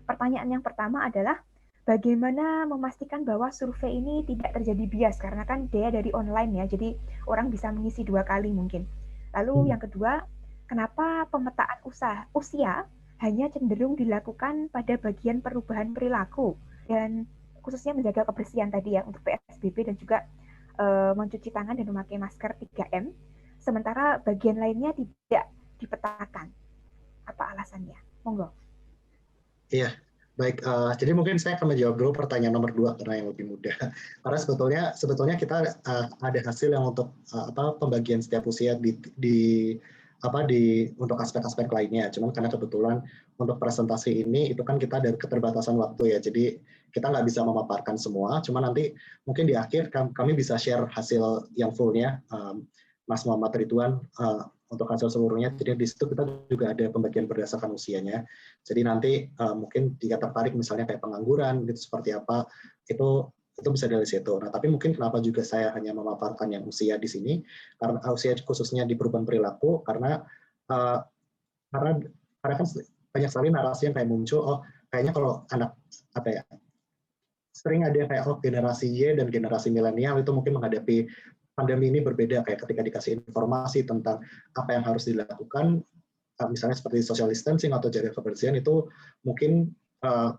Pertanyaan yang pertama adalah, bagaimana memastikan bahwa survei ini tidak terjadi bias? Karena kan dia dari online ya, jadi orang bisa mengisi 2 kali mungkin. Lalu yang kedua, kenapa pemetaan usia hanya cenderung dilakukan pada bagian perubahan perilaku dan khususnya menjaga kebersihan tadi ya untuk PSBB dan juga mencuci tangan dan memakai masker 3M, sementara bagian lainnya tidak dipetakan. Apa alasannya? Monggo. Iya, baik. Jadi mungkin saya akan menjawab dulu pertanyaan nomor 2 karena yang lebih mudah. Karena sebetulnya kita ada hasil yang untuk pembagian setiap usia untuk aspek-aspek lainnya. Cuman karena kebetulan untuk presentasi ini itu kan kita dari keterbatasan waktu ya. Jadi kita nggak bisa memaparkan semua. Cuman nanti mungkin di akhir kami bisa share hasil yang fullnya, Mas Muhammad Ridwan, untuk hasil seluruhnya. Jadi di situ kita juga ada pembagian berdasarkan usianya. Jadi nanti mungkin jika tertarik misalnya kayak pengangguran gitu seperti apa, itu Itu bisa dari situ. Nah, tapi mungkin kenapa juga saya hanya memaparkan yang usia di sini, karena usia khususnya di perubahan perilaku, karena uh, karena karena kan banyak sekali narasi yang kayak muncul, oh kayaknya kalau anak apa ya, sering ada yang kayak oh generasi Y dan generasi milenial itu mungkin menghadapi pandemi ini berbeda, kayak ketika dikasih informasi tentang apa yang harus dilakukan, misalnya seperti social distancing atau jaga kebersihan, itu mungkin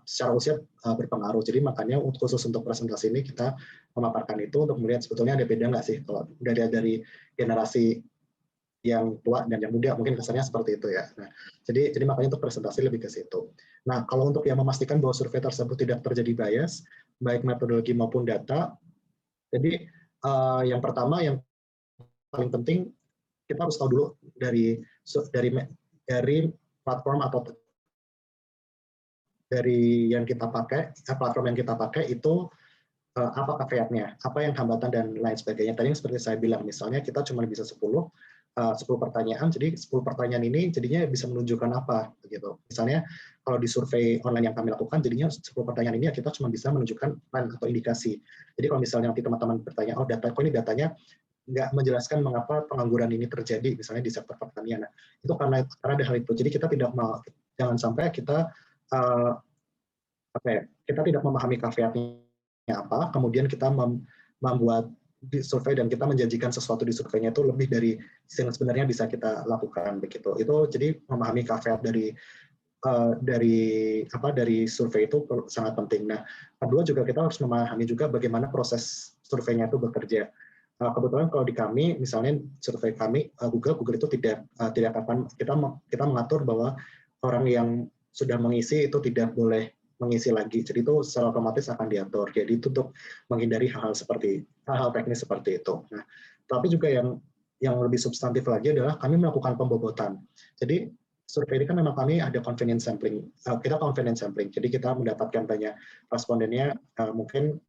secara usia berpengaruh. Jadi makanya khusus untuk presentasi ini kita memaparkan itu untuk melihat sebetulnya ada beda nggak sih kalau dari generasi yang tua dan yang muda, mungkin kesannya seperti itu ya. Nah, jadi makanya untuk presentasi lebih ke situ. Nah, kalau untuk yang memastikan bahwa survei tersebut tidak terjadi bias, baik metodologi maupun data, jadi yang pertama yang paling penting kita harus tahu dulu dari dari platform atau dari yang kita pakai, platform yang kita pakai itu apa caveatnya, apa yang hambatan dan lain sebagainya. Tadi seperti saya bilang, misalnya kita cuma bisa 10 pertanyaan, jadi 10 pertanyaan ini jadinya bisa menunjukkan apa begitu. Misalnya kalau di survei online yang kami lakukan, jadinya 10 pertanyaan ini kita cuma bisa menunjukkan tren atau indikasi. Jadi kalau misalnya nanti teman-teman bertanya, oh data kok ini datanya nggak menjelaskan mengapa pengangguran ini terjadi, misalnya di sektor pertanian. Nah, itu karena ada hal itu. Jadi kita tidak mau, jangan sampai kita kita tidak memahami caveatnya apa, kemudian kita membuat di survei dan kita menjanjikan sesuatu di surveinya itu lebih dari yang sebenarnya bisa kita lakukan begitu. Itu jadi memahami caveat dari survei itu sangat penting. Nah, kedua juga kita harus memahami juga bagaimana proses surveinya itu bekerja. Kebetulan kalau di kami, misalnya survei kami Google itu tidak akan kita mengatur bahwa orang yang sudah mengisi itu tidak boleh mengisi lagi. Jadi itu secara otomatis akan diatur. Jadi itu untuk menghindari hal-hal teknis seperti itu. Nah, tapi juga yang lebih substantif lagi adalah kami melakukan pembobotan. Jadi survei ini kan memang kami ada convenience sampling. Kita convenience sampling. Jadi kita mendapatkan banyak respondennya mungkin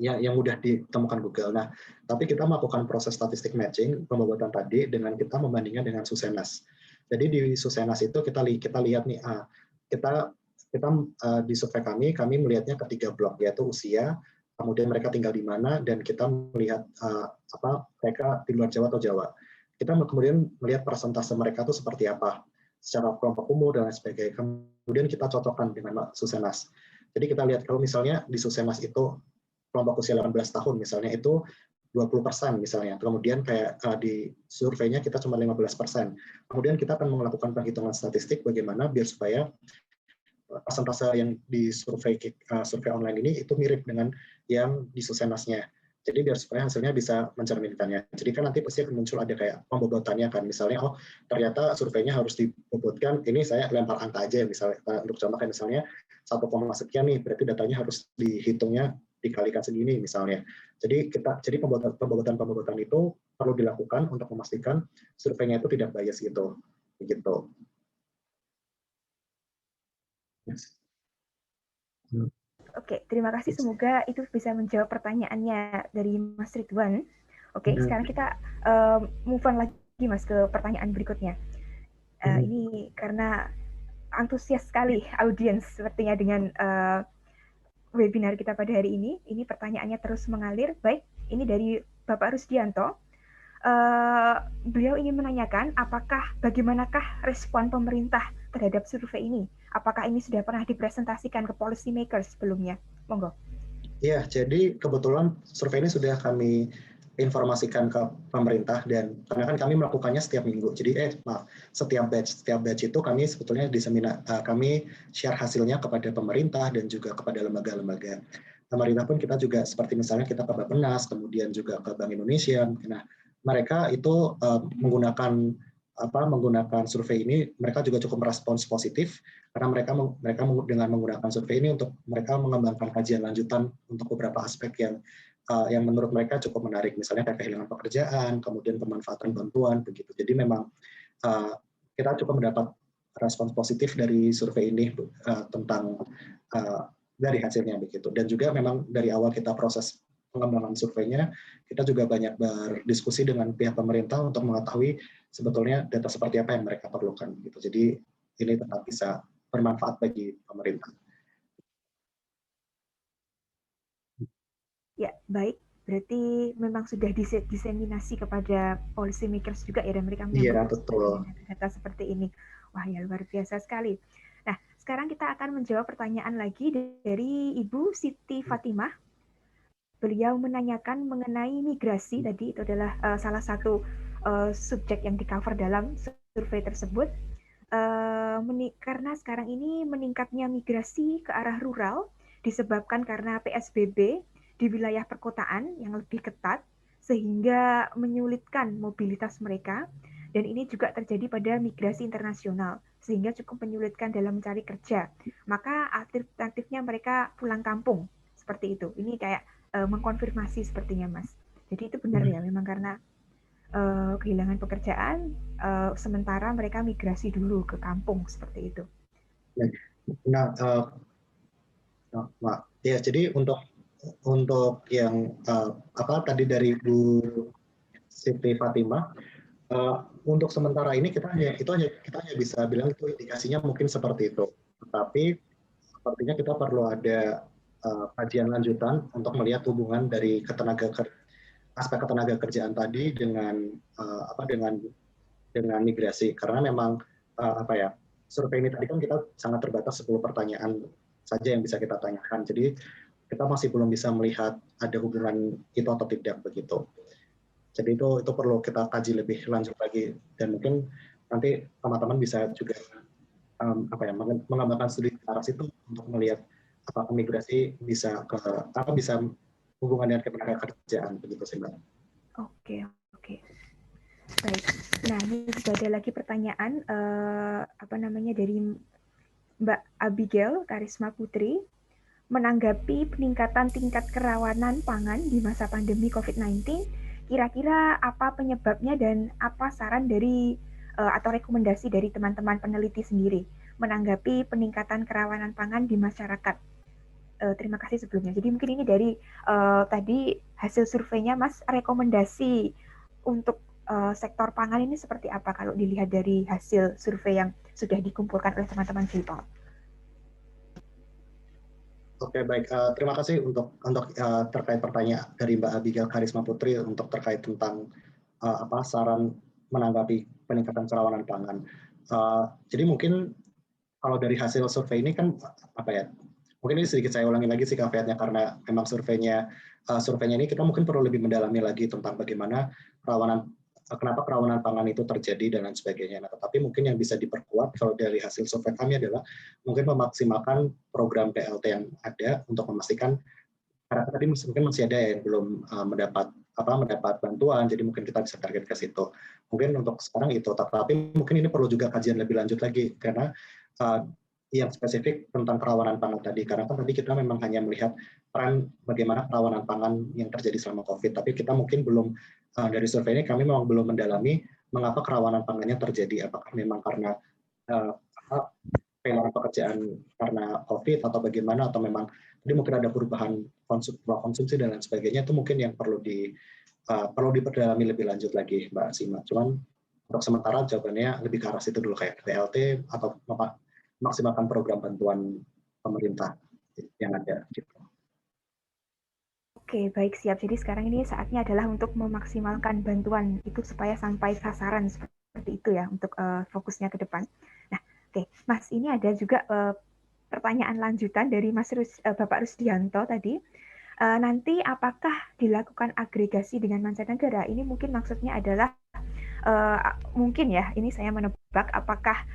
yang mudah ditemukan Google. Nah, tapi kita melakukan proses statistik matching pembobotan tadi dengan kita membandingkan dengan Susenas. Jadi di Susenas itu kita lihat nih, kita di survei kami melihatnya ketiga blok, yaitu usia, kemudian mereka tinggal di mana, dan kita melihat mereka di luar Jawa atau Jawa. Kita kemudian melihat persentase mereka itu seperti apa secara kelompok umur dan lain sebagainya. Kemudian kita cocokkan dengan Susenas. Jadi kita lihat kalau misalnya di Susenas itu kelompok usia 18 tahun misalnya itu 20% misalnya. Kemudian kayak di surveinya kita cuma 15%. Kemudian kita akan melakukan penghitungan statistik bagaimana biar supaya persentase yang di survei online ini itu mirip dengan yang di Susenasnya. Jadi biar supaya hasilnya bisa mencerminkannya. Jadi kan nanti pasti akan muncul ada kayak pembobotannya kan. Misalnya, oh ternyata surveinya harus dibobotkan, ini saya lempar angka aja misalnya. Untuk contoh kayak misalnya 1, sekian nih, berarti datanya harus dihitungnya dikalikan segini misalnya. Jadi pembobotan itu perlu dilakukan untuk memastikan surveinya itu tidak bias gitu. Begitu. Yes. Oke, terima kasih. Semoga itu bisa menjawab pertanyaannya dari Mas Ridwan. Oke, sekarang kita move on lagi Mas ke pertanyaan berikutnya. Ini karena antusias sekali audiens sepertinya dengan webinar kita pada hari ini. Ini pertanyaannya terus mengalir. Baik, ini dari Bapak Rusdianto. Beliau ingin menanyakan bagaimanakah respon pemerintah terhadap survei ini? Apakah ini sudah pernah dipresentasikan ke policy makers sebelumnya? Monggo. Ya, jadi kebetulan survei ini sudah kami informasikan ke pemerintah, dan karena kan kami melakukannya setiap minggu. Jadi setiap batch itu kami sebetulnya kami share hasilnya kepada pemerintah dan juga kepada lembaga-lembaga. Pemerintah pun kita juga seperti misalnya kita ke Bappenas, kemudian juga ke Bank Indonesia. Nah, mereka itu menggunakan survei ini, mereka juga cukup merespons positif karena mereka dengan menggunakan survei ini untuk mereka mengembangkan kajian lanjutan untuk beberapa aspek yang menurut mereka cukup menarik, misalnya kayak kehilangan pekerjaan, kemudian pemanfaatan bantuan begitu. Jadi memang kita cukup mendapat respons positif dari survei ini tentang dari hasilnya begitu. Dan juga memang dari awal kita proses pengembangan surveinya, kita juga banyak berdiskusi dengan pihak pemerintah untuk mengetahui sebetulnya data seperti apa yang mereka perlukan gitu. Jadi ini tetap bisa bermanfaat bagi pemerintah. Ya, baik. Berarti memang sudah diseminasi kepada policy makers juga ya, dan mereka Iya, menyambut betul. dengan data seperti ini. Wah, ya luar biasa sekali. Nah, sekarang kita akan menjawab pertanyaan lagi dari Ibu Siti Fatimah. Beliau menanyakan mengenai migrasi, tadi itu adalah salah satu subjek yang di-cover dalam survei tersebut. Karena sekarang ini meningkatnya migrasi ke arah rural disebabkan karena PSBB di wilayah perkotaan yang lebih ketat sehingga menyulitkan mobilitas mereka, dan ini juga terjadi pada migrasi internasional sehingga cukup menyulitkan dalam mencari kerja. Maka alternatifnya mereka pulang kampung seperti itu. Ini kayak mengkonfirmasi sepertinya, Mas. Jadi itu benar ya, memang karena kehilangan pekerjaan, sementara mereka migrasi dulu ke kampung seperti itu. Nah, ya jadi untuk yang apa tadi dari Bu Siti Fatimah, untuk sementara ini kita hanya bisa bilang itu indikasinya mungkin seperti itu. Tetapi sepertinya kita perlu ada kajian lanjutan untuk melihat hubungan dari aspek ketenaga kerjaan tadi dengan dengan migrasi, karena memang apa ya, survei ini tadi kan kita sangat terbatas 10 pertanyaan saja yang bisa kita tanyakan, jadi kita masih belum bisa melihat ada hubungan itu atau tidak begitu. Jadi itu perlu kita kaji lebih lanjut lagi, dan mungkin nanti teman-teman bisa juga mengembangkan studi ke arah situ untuk melihat apakah migrasi bisa bisa hubungannya dengan ketenaga kerjaan begitu sih Mbak. Oke. Baik. Nah, ini juga ada lagi pertanyaan dari Mbak Abigail Karisma Putri menanggapi peningkatan tingkat kerawanan pangan di masa pandemi COVID-19. Kira-kira apa penyebabnya dan apa saran dari atau rekomendasi dari teman-teman peneliti sendiri menanggapi peningkatan kerawanan pangan di masyarakat? Terima kasih sebelumnya. Jadi mungkin ini dari tadi hasil surveinya, Mas, rekomendasi untuk sektor pangan ini seperti apa kalau dilihat dari hasil survei yang sudah dikumpulkan oleh teman-teman JPOL? Oke, baik. Terima kasih untuk terkait pertanyaan dari Mbak Abigail Karisma Putri untuk terkait tentang saran menanggapi peningkatan kerawanan pangan. Jadi mungkin kalau dari hasil survei ini kan mungkin ini sedikit saya ulangi lagi sih caveatnya, karena memang surveinya ini kita mungkin perlu lebih mendalami lagi tentang bagaimana kenapa kerawanan pangan itu terjadi dan lain sebagainya. Nah, tetapi mungkin yang bisa diperkuat kalau dari hasil survei kami adalah mungkin memaksimalkan program PLT yang ada untuk memastikan, karena tadi mungkin masih ada yang belum mendapat bantuan, jadi mungkin kita bisa target ke situ. Mungkin untuk sekarang itu, tetapi mungkin ini perlu juga kajian lebih lanjut lagi, karena yang spesifik tentang kerawanan pangan tadi, karena kan tadi kita memang hanya melihat tren bagaimana kerawanan pangan yang terjadi selama COVID, tapi kita mungkin belum dari survei ini kami memang belum mendalami mengapa kerawanan pangannya terjadi, apakah memang karena kehilangan pekerjaan karena COVID atau bagaimana, atau memang jadi mungkin ada perubahan konsumsi dan lain sebagainya. Itu mungkin yang perlu diperdalami lebih lanjut lagi, Mbak Sima. Cuman untuk sementara jawabannya lebih ke arah situ dulu, kayak PLT atau maksimalkan program bantuan pemerintah yang ada. Oke, baik, siap. Jadi sekarang ini saatnya adalah untuk memaksimalkan bantuan itu supaya sampai sasaran seperti itu ya untuk fokusnya ke depan. Nah, oke, Mas, ini ada juga pertanyaan lanjutan dari Bapak Rusdianto tadi. Nanti apakah dilakukan agregasi dengan mancanegara? Ini mungkin maksudnya adalah mungkin ya, ini saya menebak apakah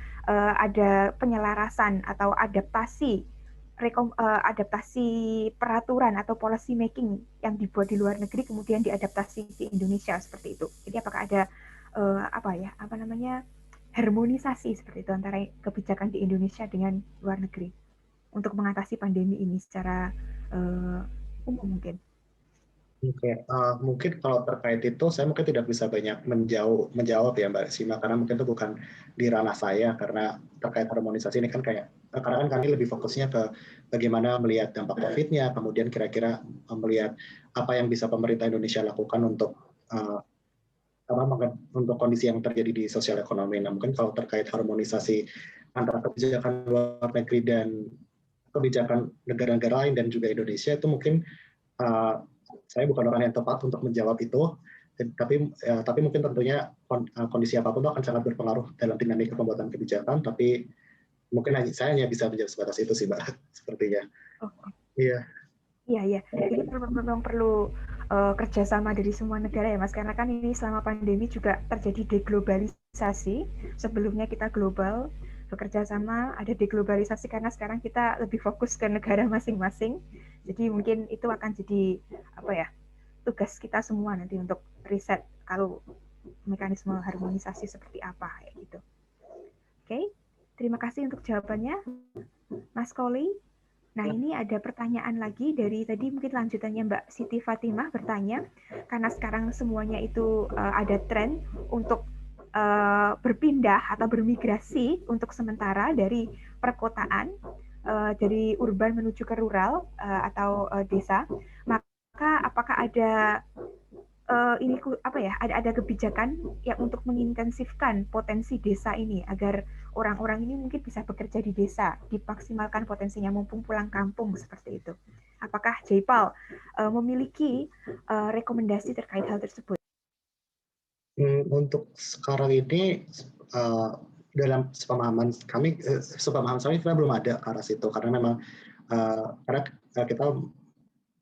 ada penyelarasan atau adaptasi peraturan atau policy making yang dibuat di luar negeri kemudian diadaptasi di Indonesia seperti itu. Jadi apakah ada harmonisasi seperti itu antara kebijakan di Indonesia dengan luar negeri untuk mengatasi pandemi ini secara umum mungkin? Oke, mungkin kalau terkait itu saya mungkin tidak bisa banyak menjawab ya Mbak Sima, karena mungkin itu bukan di ranah saya, karena terkait harmonisasi ini kan karena kan kami lebih fokusnya ke bagaimana melihat dampak COVID-nya, kemudian kira-kira melihat apa yang bisa pemerintah Indonesia lakukan untuk kondisi yang terjadi di sosial ekonomi. Nah, mungkin kalau terkait harmonisasi antara kebijakan luar negeri dan kebijakan negara-negara lain dan juga Indonesia, itu mungkin saya bukan orang yang tepat untuk menjawab itu, tapi mungkin tentunya kondisi apapun itu akan sangat berpengaruh dalam dinamika pembuatan kebijakan, tapi mungkin saya hanya bisa menjawab sebatas itu sih, Mbak, sepertinya. Oke. Iya. Iya, iya. Ini memang perlu kerjasama dari semua negara ya, Mas. Karena kan ini selama pandemi juga terjadi deglobalisasi. Sebelumnya kita global, bekerja sama, ada deglobalisasi karena sekarang kita lebih fokus ke negara masing-masing. Jadi mungkin itu akan jadi apa ya, tugas kita semua nanti untuk riset kalau mekanisme harmonisasi seperti apa kayak gitu. Oke, terima kasih untuk jawabannya, Mas Koli. Nah, ini ada pertanyaan lagi dari tadi mungkin lanjutannya Mbak Siti Fatimah bertanya, karena sekarang semuanya itu ada tren untuk berpindah atau bermigrasi untuk sementara dari perkotaan, dari urban menuju ke rural atau desa, maka apakah ada ini apa ya, ada kebijakan yang untuk mengintensifkan potensi desa ini agar orang-orang ini mungkin bisa bekerja di desa, dimaksimalkan potensinya mumpung pulang kampung seperti itu. Apakah JPAL memiliki rekomendasi terkait hal tersebut? Untuk sekarang ini dalam sepemahaman kami, sepemahaman saya kita belum ada ke arah situ, karena memang karena kita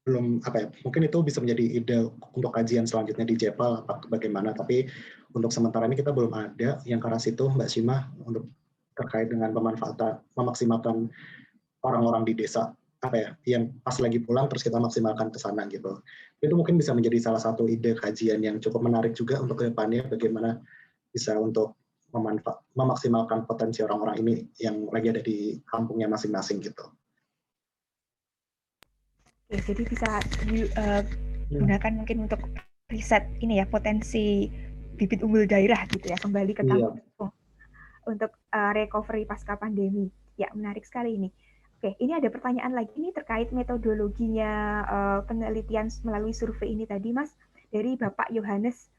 belum mungkin itu bisa menjadi ide untuk kajian selanjutnya di JPAL bagaimana, tapi untuk sementara ini kita belum ada yang ke arah situ, Mbak Shima, untuk terkait dengan pemanfaatan memaksimalkan orang-orang di desa yang pas lagi pulang terus kita maksimalkan ke sana gitu. Itu mungkin bisa menjadi salah satu ide kajian yang cukup menarik juga untuk kedepannya, bagaimana bisa untuk memaksimalkan potensi orang-orang ini yang lagi ada di kampungnya masing-masing gitu. Oke, jadi bisa digunakan mungkin untuk riset ini ya, potensi bibit unggul daerah gitu ya, kembali ke kampung untuk recovery pasca pandemi. Ya, menarik sekali ini. Oke, ini ada pertanyaan lagi nih terkait metodologinya penelitian melalui survei ini tadi, Mas, dari Bapak Yohanes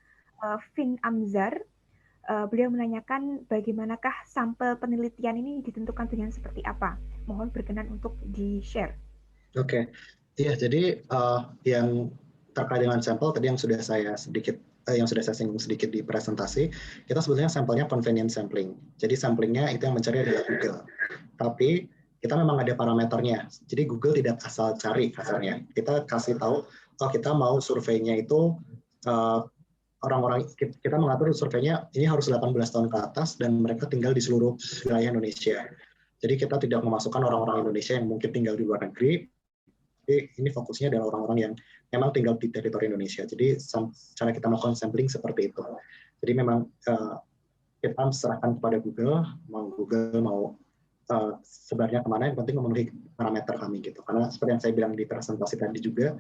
Vin Amzar. Beliau menanyakan bagaimanakah sampel penelitian ini ditentukan dengan seperti apa. Mohon berkenan untuk di-share. Oke. Iya, jadi yang terkait dengan sampel tadi yang sudah saya singgung sedikit di presentasi, kita sebetulnya sampelnya convenience sampling. Jadi samplingnya itu yang mencari adalah Google. Tapi kita memang ada parameternya. Jadi Google tidak asal cari kasarnya. Kita kasih tahu, kita mau surveinya itu orang-orang, kita mengatur surveinya ini harus 18 tahun ke atas dan mereka tinggal di seluruh wilayah Indonesia. Jadi kita tidak memasukkan orang-orang Indonesia yang mungkin tinggal di luar negeri. Jadi ini fokusnya adalah orang-orang yang memang tinggal di teritori Indonesia. Jadi cara kita melakukan sampling seperti itu. Jadi memang kita serahkan kepada Google, mau sebenarnya kemana, yang penting memenuhi parameter kami gitu. Karena seperti yang saya bilang di presentasi tadi juga,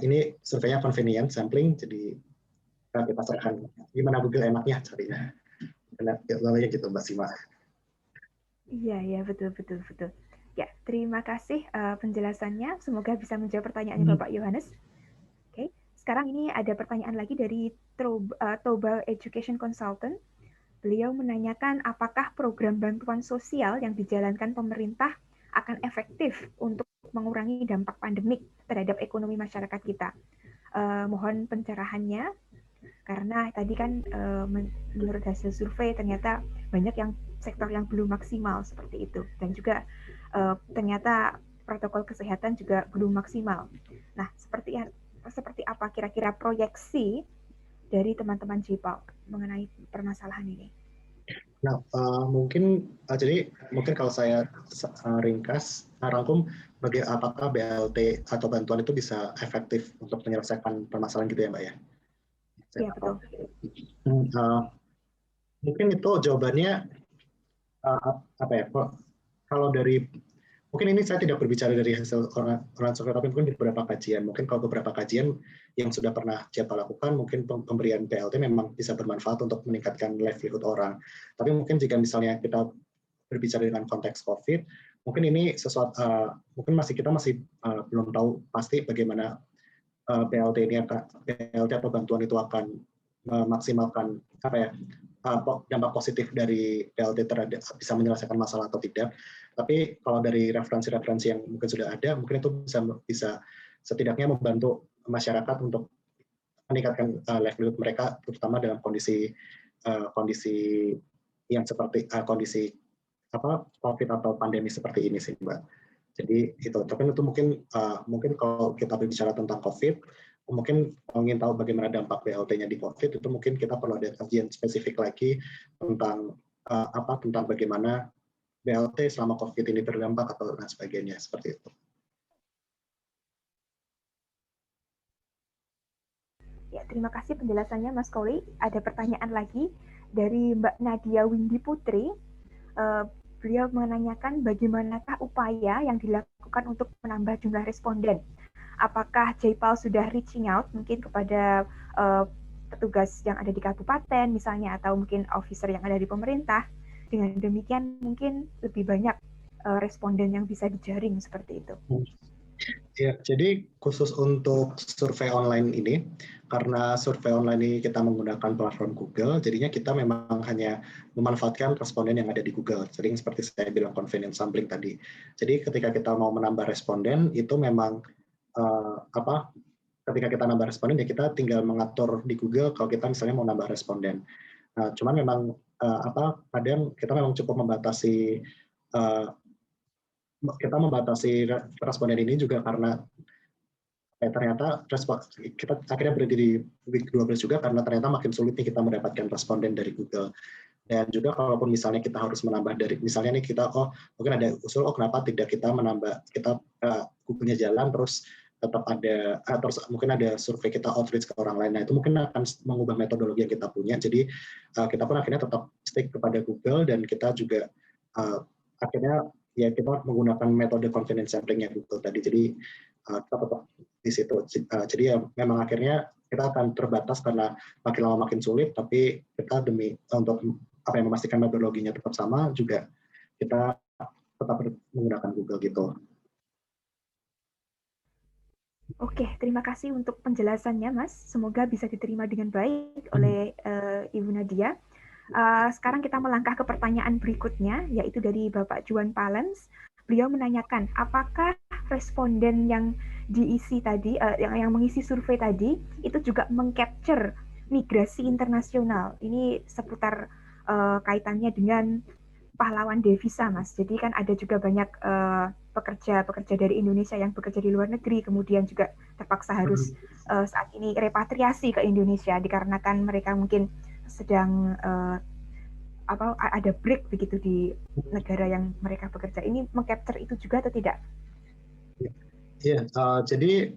ini surveinya convenient sampling, jadi kita serahkan gimana Google enaknya carinya. Lalu gitu Mbak Sima. Iya, betul. Ya, terima kasih penjelasannya. Semoga bisa menjawab pertanyaannya Bapak Yohanes. Oke, sekarang ini ada pertanyaan lagi dari Toba Education Consultant. Beliau menanyakan apakah program bantuan sosial yang dijalankan pemerintah akan efektif untuk mengurangi dampak pandemik terhadap ekonomi masyarakat kita. Mohon pencerahannya, karena tadi kan menurut hasil survei ternyata banyak yang sektor yang belum maksimal seperti itu, dan juga ternyata protokol kesehatan juga belum maksimal. Nah, seperti apa kira-kira proyeksi dari teman-teman JPAL mengenai permasalahan ini? Nah, mungkin kalau saya rangkum, apakah BLT atau bantuan itu bisa efektif untuk menyelesaikan permasalahan gitu ya, Mbak ya? Iya, betul. Mungkin itu jawabannya kalau dari, mungkin ini saya tidak berbicara dari hasil orang survei, tapi mungkin beberapa kajian. Mungkin kalau beberapa kajian yang sudah pernah JPAL lakukan, mungkin pemberian BLT memang bisa bermanfaat untuk meningkatkan livelihood orang. Tapi mungkin jika misalnya kita berbicara dengan konteks COVID, mungkin ini sesuatu, mungkin kita masih belum tahu pasti bagaimana BLT atau bantuan itu akan memaksimalkan dampak positif dari BLT terhadap bisa menyelesaikan masalah atau tidak. Tapi kalau dari referensi-referensi yang mungkin sudah ada, mungkin itu bisa setidaknya membantu masyarakat untuk meningkatkan livelihood mereka, terutama dalam kondisi yang seperti kondisi COVID atau pandemi seperti ini sih, Mbak. Jadi itu, tapi itu mungkin kalau kita berbicara tentang COVID, mungkin kalau ingin tahu bagaimana dampak BLT-nya di COVID, itu mungkin kita perlu ada kajian spesifik lagi tentang tentang bagaimana BLT selama COVID ini terdampak atau dan sebagainya seperti itu. Ya, terima kasih penjelasannya Mas Koli. Ada pertanyaan lagi dari Mbak Nadia Windy Putri. Beliau menanyakan bagaimanakah upaya yang dilakukan untuk menambah jumlah responden. Apakah JPAL sudah reaching out mungkin kepada petugas yang ada di kabupaten misalnya, atau mungkin officer yang ada di pemerintah. Dengan demikian mungkin lebih banyak responden yang bisa dijaring seperti itu. Ya, jadi khusus untuk survei online ini, karena survei online ini kita menggunakan platform Google, jadinya kita memang hanya memanfaatkan responden yang ada di Google. Jadi seperti saya bilang convenience sampling tadi. Jadi ketika kita mau menambah responden, itu memang ketika kita nambah responden ya kita tinggal mengatur di Google kalau kita misalnya mau nambah responden. Nah, cuman memang kadang kita memang cukup membatasi responden ini juga karena ternyata kita akhirnya berhenti di week 12 juga karena ternyata makin sulit nih kita mendapatkan responden dari Google. Dan juga kalaupun misalnya kita harus menambah dari, misalnya nih kita, mungkin ada usul, kenapa tidak kita menambah, kita Google-nya jalan, terus tetap ada, terus mungkin ada survei kita outreach ke orang lain. Nah, itu mungkin akan mengubah metodologi yang kita punya. Jadi kita pun akhirnya tetap stick kepada Google dan kita juga akhirnya ya kita menggunakan metode confidence sampling-nya Google tadi. Jadi kita tetap di situ. Jadi ya memang akhirnya kita akan terbatas karena makin lama makin sulit, tapi kita demi untuk memastikan metodologinya tetap sama, juga kita tetap menggunakan Google gitu. Oke, terima kasih untuk penjelasannya, Mas. Semoga bisa diterima dengan baik oleh Ibu Nadia. Sekarang kita melangkah ke pertanyaan berikutnya, yaitu dari Bapak Juan Palens. Beliau menanyakan, apakah responden yang diisi tadi, yang mengisi survei tadi, itu juga mengcapture migrasi internasional. Ini seputar kaitannya dengan pahlawan devisa, Mas. Jadi kan ada juga banyak pekerja dari Indonesia yang bekerja di luar negeri, kemudian juga terpaksa harus saat ini repatriasi ke Indonesia dikarenakan mereka mungkin sedang ada break begitu di negara yang mereka bekerja. Ini mengcapture itu juga atau tidak? Iya, jadi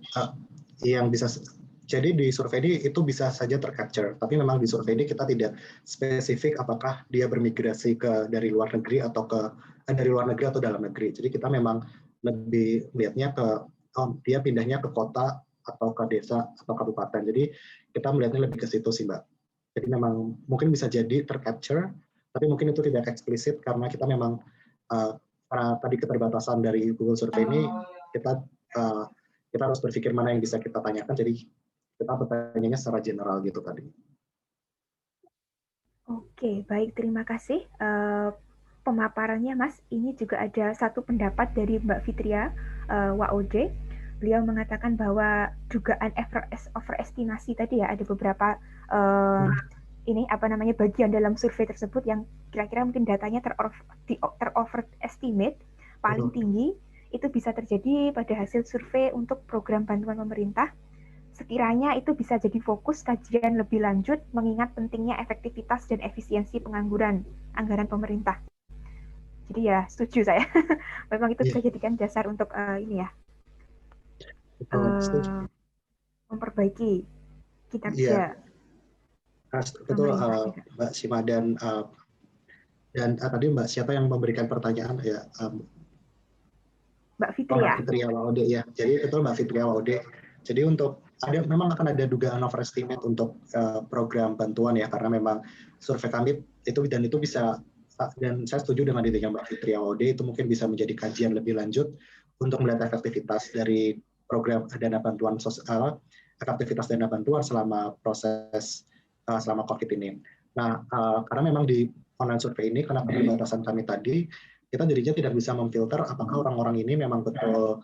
di survei ini itu bisa saja tercapture, tapi memang di survei ini kita tidak spesifik apakah dia bermigrasi dari luar negeri atau dari luar negeri atau dalam negeri. Jadi kita memang lebih melihatnya dia pindahnya ke kota atau ke desa atau kabupaten. Jadi kita melihatnya lebih ke situ sih, Mbak. Jadi memang mungkin bisa jadi tercapture, tapi mungkin itu tidak eksplisit karena kita memang karena tadi keterbatasan dari Google Survey ini kita harus berpikir mana yang bisa kita tanyakan, jadi kita bertanya secara general gitu tadi. Oke, baik, terima kasih pemaparannya, Mas. Ini juga ada satu pendapat dari Mbak Fitria WOD. Beliau mengatakan bahwa dugaan overestimasi tadi ya, ada beberapa bagian dalam survei tersebut yang kira-kira mungkin datanya teroverestimate paling tinggi. Itu bisa terjadi pada hasil survei untuk program bantuan pemerintah. Sekiranya itu bisa jadi fokus kajian lebih lanjut mengingat pentingnya efektivitas dan efisiensi pengangguran anggaran pemerintah. Jadi ya setuju saya. Memang itu bisa jadikan dasar untuk memperbaiki kinerja. Betul, Mbak Sima dan tadi Mbak siapa yang memberikan pertanyaan ya? Mbak Fitria. Mbak Fitria Waude ya. Jadi betul Mbak Fitria Waude. Jadi memang akan ada dugaan overestimate untuk program bantuan ya, karena memang survei kami itu bisa, dan saya setuju dengan idenya Mbak Fitria Waude, itu mungkin bisa menjadi kajian lebih lanjut untuk melihat efektivitas dari program dana bantuan sosial, efektivitas dana bantuan selama selama COVID ini. Nah, karena memang di online survei ini, karena keterbatasan kami tadi, kita jadinya tidak bisa memfilter apakah orang-orang ini memang betul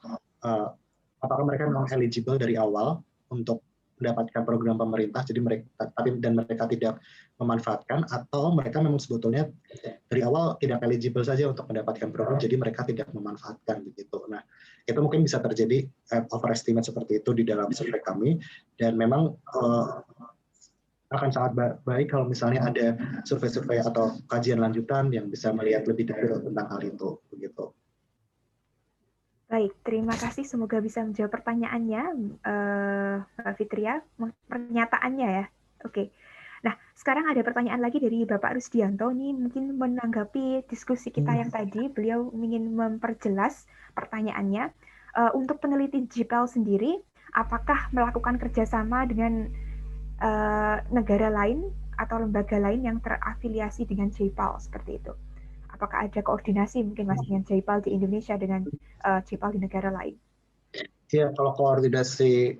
apakah mereka memang eligible dari awal untuk mendapatkan program pemerintah, jadi mereka tidak memanfaatkan, atau mereka memang sebetulnya dari awal tidak eligible saja untuk mendapatkan program, jadi mereka tidak memanfaatkan begitu. Nah, itu mungkin bisa terjadi overestimate seperti itu di dalam survei kami, dan memang akan sangat baik kalau misalnya ada survei-survei atau kajian lanjutan yang bisa melihat lebih detail tentang hal itu begitu. Baik, terima kasih. Semoga bisa menjawab pertanyaannya, Mbak Fitria, pernyataannya ya. Oke. Nah, sekarang ada pertanyaan lagi dari Bapak Rusdianto. Ini mungkin menanggapi diskusi kita yang tadi. Beliau ingin memperjelas pertanyaannya. Untuk peneliti JPAL sendiri, apakah melakukan kerjasama dengan negara lain atau lembaga lain yang terafiliasi dengan JPAL seperti itu? Apakah ada koordinasi mungkin Mas dengan JPAL di Indonesia dengan JPAL di negara lain? Ya, kalau koordinasi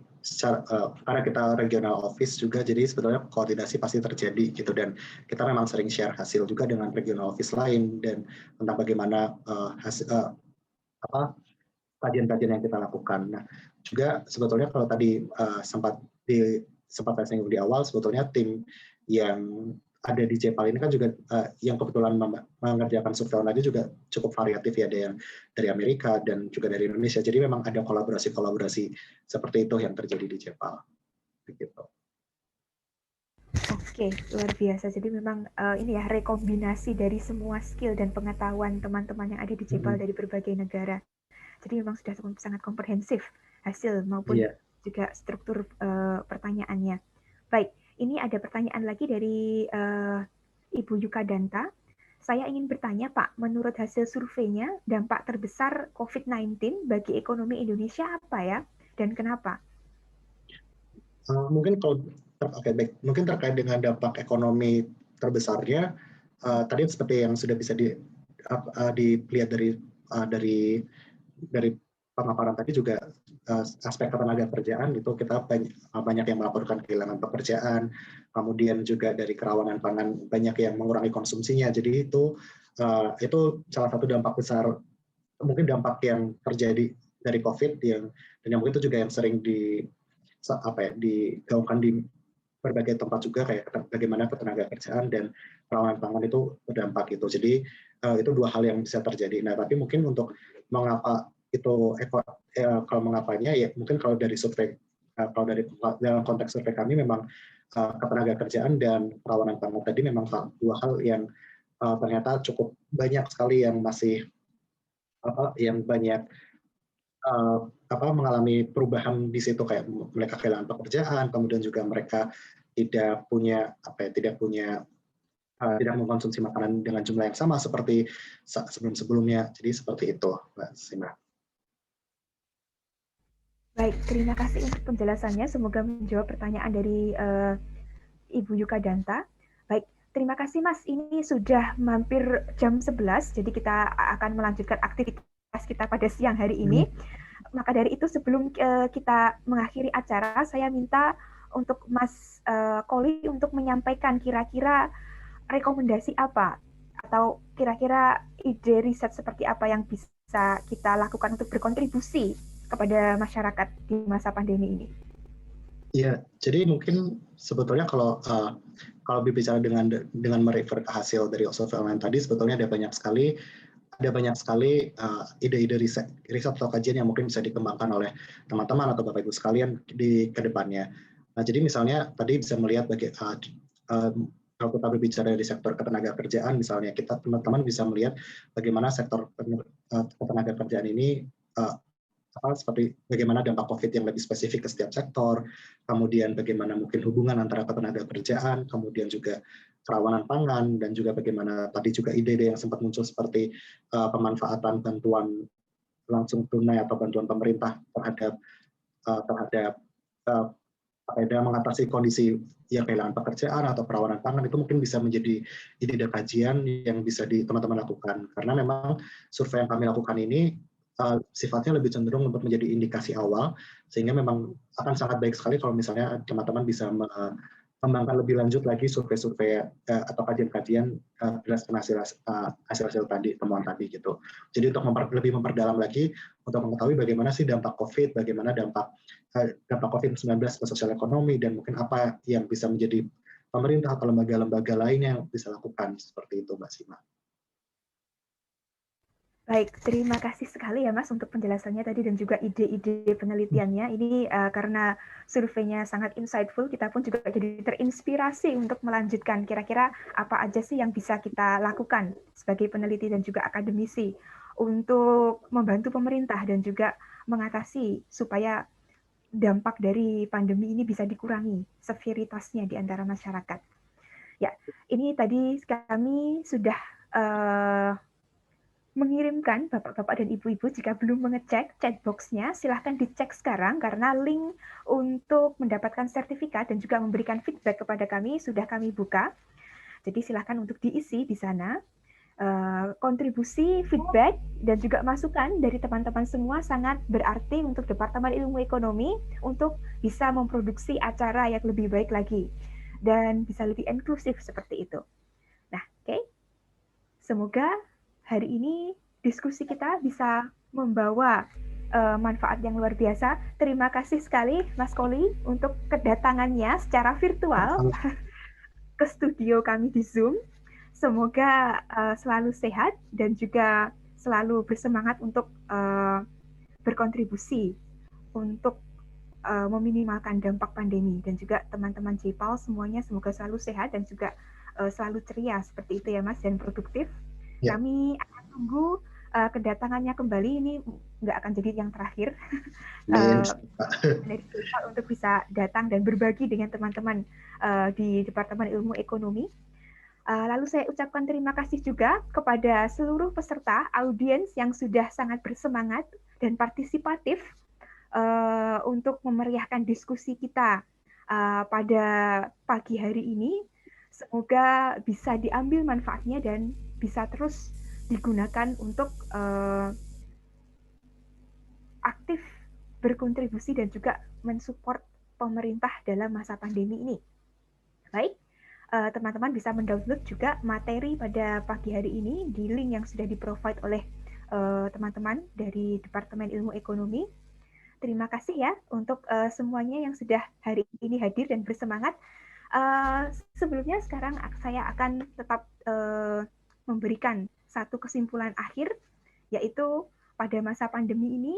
karena kita regional office juga, jadi sebetulnya koordinasi pasti terjadi gitu, dan kita memang sering share hasil juga dengan regional office lain dan tentang bagaimana kajian-kajian yang kita lakukan. Nah, juga sebetulnya kalau tadi sempat saya singgung di awal, sebetulnya tim yang ada di JPAL ini kan juga yang kebetulan mengerjakan survei online juga cukup variatif ya, ada yang dari Amerika dan juga dari Indonesia. Jadi memang ada kolaborasi seperti itu yang terjadi di JPAL. Begitu. Oke, luar biasa. Jadi memang ini ya rekombinasi dari semua skill dan pengetahuan teman-teman yang ada di JPAL dari berbagai negara. Jadi memang sudah sangat komprehensif hasil maupun juga struktur pertanyaannya. Baik, ini ada pertanyaan lagi dari Ibu Yuka Danta. Saya ingin bertanya, Pak, menurut hasil surveinya, dampak terbesar COVID-19 bagi ekonomi Indonesia apa ya, dan kenapa? Mungkin kalau mungkin terkait dengan dampak ekonomi terbesarnya, tadi seperti yang sudah bisa dilihat dari pemaparan tadi juga, aspek ketenaga kerjaan itu kita banyak yang melaporkan kehilangan pekerjaan, kemudian juga dari kerawanan pangan banyak yang mengurangi konsumsinya. Jadi itu salah satu dampak besar, mungkin dampak yang terjadi dari COVID dan yang mungkin itu juga yang sering digaungkan di berbagai tempat juga, kayak bagaimana ketenaga kerjaan dan kerawanan pangan itu berdampak gitu. Jadi itu dua hal yang bisa terjadi. Nah, tapi mungkin untuk mengapa itu kalau mengapanya ya mungkin kalau dari survei, kalau dalam konteks survei kami memang ketenaga kerjaan dan kerawanan pangan tadi memang dua hal yang ternyata cukup banyak sekali yang masih mengalami perubahan di situ, kayak mereka kehilangan pekerjaan, kemudian juga mereka tidak mengkonsumsi makanan dengan jumlah yang sama seperti sebelum-sebelumnya. Jadi seperti itu, Mbak Sima. Baik, terima kasih untuk penjelasannya. Semoga menjawab pertanyaan dari Ibu Yuka Danta. Baik, terima kasih Mas. Ini sudah hampir jam 11, jadi kita akan melanjutkan aktivitas kita pada siang hari ini. Maka dari itu sebelum kita mengakhiri acara, saya minta untuk Mas Koli untuk menyampaikan kira-kira rekomendasi apa atau kira-kira ide riset seperti apa yang bisa kita lakukan untuk berkontribusi kepada masyarakat di masa pandemi ini. Ya, jadi mungkin sebetulnya kalau berbicara dengan merefer ke hasil dari survei online tadi, sebetulnya ada banyak sekali ide-ide riset atau kajian yang mungkin bisa dikembangkan oleh teman-teman atau Bapak Ibu sekalian di kedepannya. Nah, jadi misalnya tadi bisa melihat kalau kita berbicara di sektor ketenaga kerjaan, misalnya teman-teman bisa melihat bagaimana sektor ketenaga kerjaan ini seperti bagaimana dampak COVID yang lebih spesifik ke setiap sektor, kemudian bagaimana mungkin hubungan antara ketenaga kerjaan, kemudian juga kerawanan pangan, dan juga bagaimana tadi juga ide-ide yang sempat muncul seperti pemanfaatan bantuan langsung tunai atau bantuan pemerintah terhadap mengatasi kondisi yang kehilangan pekerjaan atau kerawanan pangan. Itu mungkin bisa menjadi ide-ide kajian yang bisa teman-teman lakukan, karena memang survei yang kami lakukan ini sifatnya lebih cenderung untuk menjadi indikasi awal, sehingga memang akan sangat baik sekali kalau misalnya teman-teman bisa kembangkan lebih lanjut lagi survei-survei atau kajian-kajian berdasarkan hasil-hasil tadi, temuan tadi gitu. Jadi untuk lebih memperdalam lagi untuk mengetahui bagaimana sih dampak COVID, bagaimana dampak COVID-19 ke sosial ekonomi, dan mungkin apa yang bisa menjadi pemerintah atau lembaga-lembaga lainnya yang bisa lakukan seperti itu, Mbak Sima. Baik, terima kasih sekali ya Mas untuk penjelasannya tadi dan juga ide-ide penelitiannya. Ini karena surveinya sangat insightful, kita pun juga jadi terinspirasi untuk melanjutkan kira-kira apa aja sih yang bisa kita lakukan sebagai peneliti dan juga akademisi untuk membantu pemerintah dan juga mengatasi supaya dampak dari pandemi ini bisa dikurangi severitasnya di antara masyarakat. Ya, ini tadi kami sudah mengirimkan Bapak-Bapak dan Ibu-Ibu jika belum mengecek chat box-nya, silahkan dicek sekarang karena link untuk mendapatkan sertifikat dan juga memberikan feedback kepada kami sudah kami buka. Jadi silahkan untuk diisi di sana. Kontribusi, feedback, dan juga masukan dari teman-teman semua sangat berarti untuk Departemen Ilmu Ekonomi untuk bisa memproduksi acara yang lebih baik lagi dan bisa lebih inklusif seperti itu. Nah, oke. Semoga hari ini diskusi kita bisa membawa manfaat yang luar biasa. Terima kasih sekali Mas Koli untuk kedatangannya secara virtual ke studio kami di Zoom. Semoga selalu sehat dan juga selalu bersemangat untuk berkontribusi untuk meminimalkan dampak pandemi, dan juga teman-teman JPAL semuanya semoga selalu sehat dan juga selalu ceria seperti itu ya Mas, dan produktif. Ya. Kami akan tunggu kedatangannya kembali, ini nggak akan jadi yang terakhir. Dari JPAL untuk bisa datang dan berbagi dengan teman-teman di Departemen Ilmu Ekonomi. Lalu saya ucapkan terima kasih juga kepada seluruh peserta audiens yang sudah sangat bersemangat dan partisipatif untuk memeriahkan diskusi kita pada pagi hari ini. Semoga bisa diambil manfaatnya dan bisa terus digunakan untuk aktif berkontribusi dan juga mensupport pemerintah dalam masa pandemi ini. Baik, teman-teman bisa mendownload juga materi pada pagi hari ini di link yang sudah di-provide oleh teman-teman dari Departemen Ilmu Ekonomi. Terima kasih ya untuk semuanya yang sudah hari ini hadir dan bersemangat. Sebelumnya sekarang saya akan tetap memberikan satu kesimpulan akhir, yaitu pada masa pandemi ini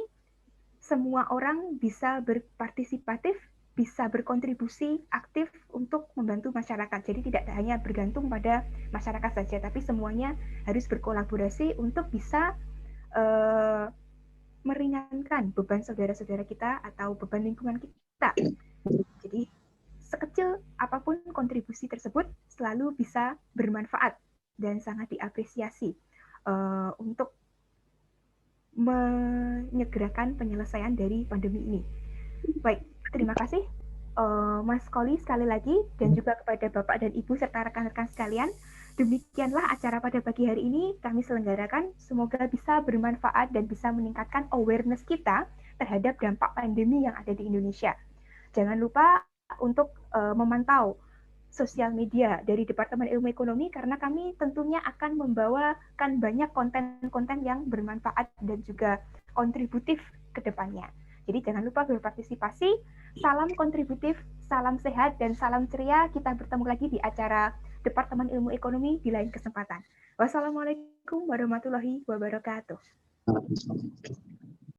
semua orang bisa berpartisipatif, bisa berkontribusi aktif untuk membantu masyarakat. Jadi tidak hanya bergantung pada masyarakat saja, tapi semuanya harus berkolaborasi untuk bisa meringankan beban saudara-saudara kita atau beban lingkungan kita. Jadi sekecil apapun kontribusi tersebut selalu bisa bermanfaat dan sangat diapresiasi untuk menyegerakan penyelesaian dari pandemi ini. Baik, terima kasih Mas Koli sekali lagi dan juga kepada Bapak dan Ibu serta rekan-rekan sekalian. Demikianlah acara pada pagi hari ini kami selenggarakan. Semoga bisa bermanfaat dan bisa meningkatkan awareness kita terhadap dampak pandemi yang ada di Indonesia. Jangan lupa untuk memantau sosial media dari Departemen Ilmu Ekonomi karena kami tentunya akan membawakan banyak konten-konten yang bermanfaat dan juga kontributif ke depannya. Jadi jangan lupa berpartisipasi. Salam kontributif, salam sehat, dan salam ceria. Kita bertemu lagi di acara Departemen Ilmu Ekonomi di lain kesempatan. Wassalamualaikum warahmatullahi wabarakatuh.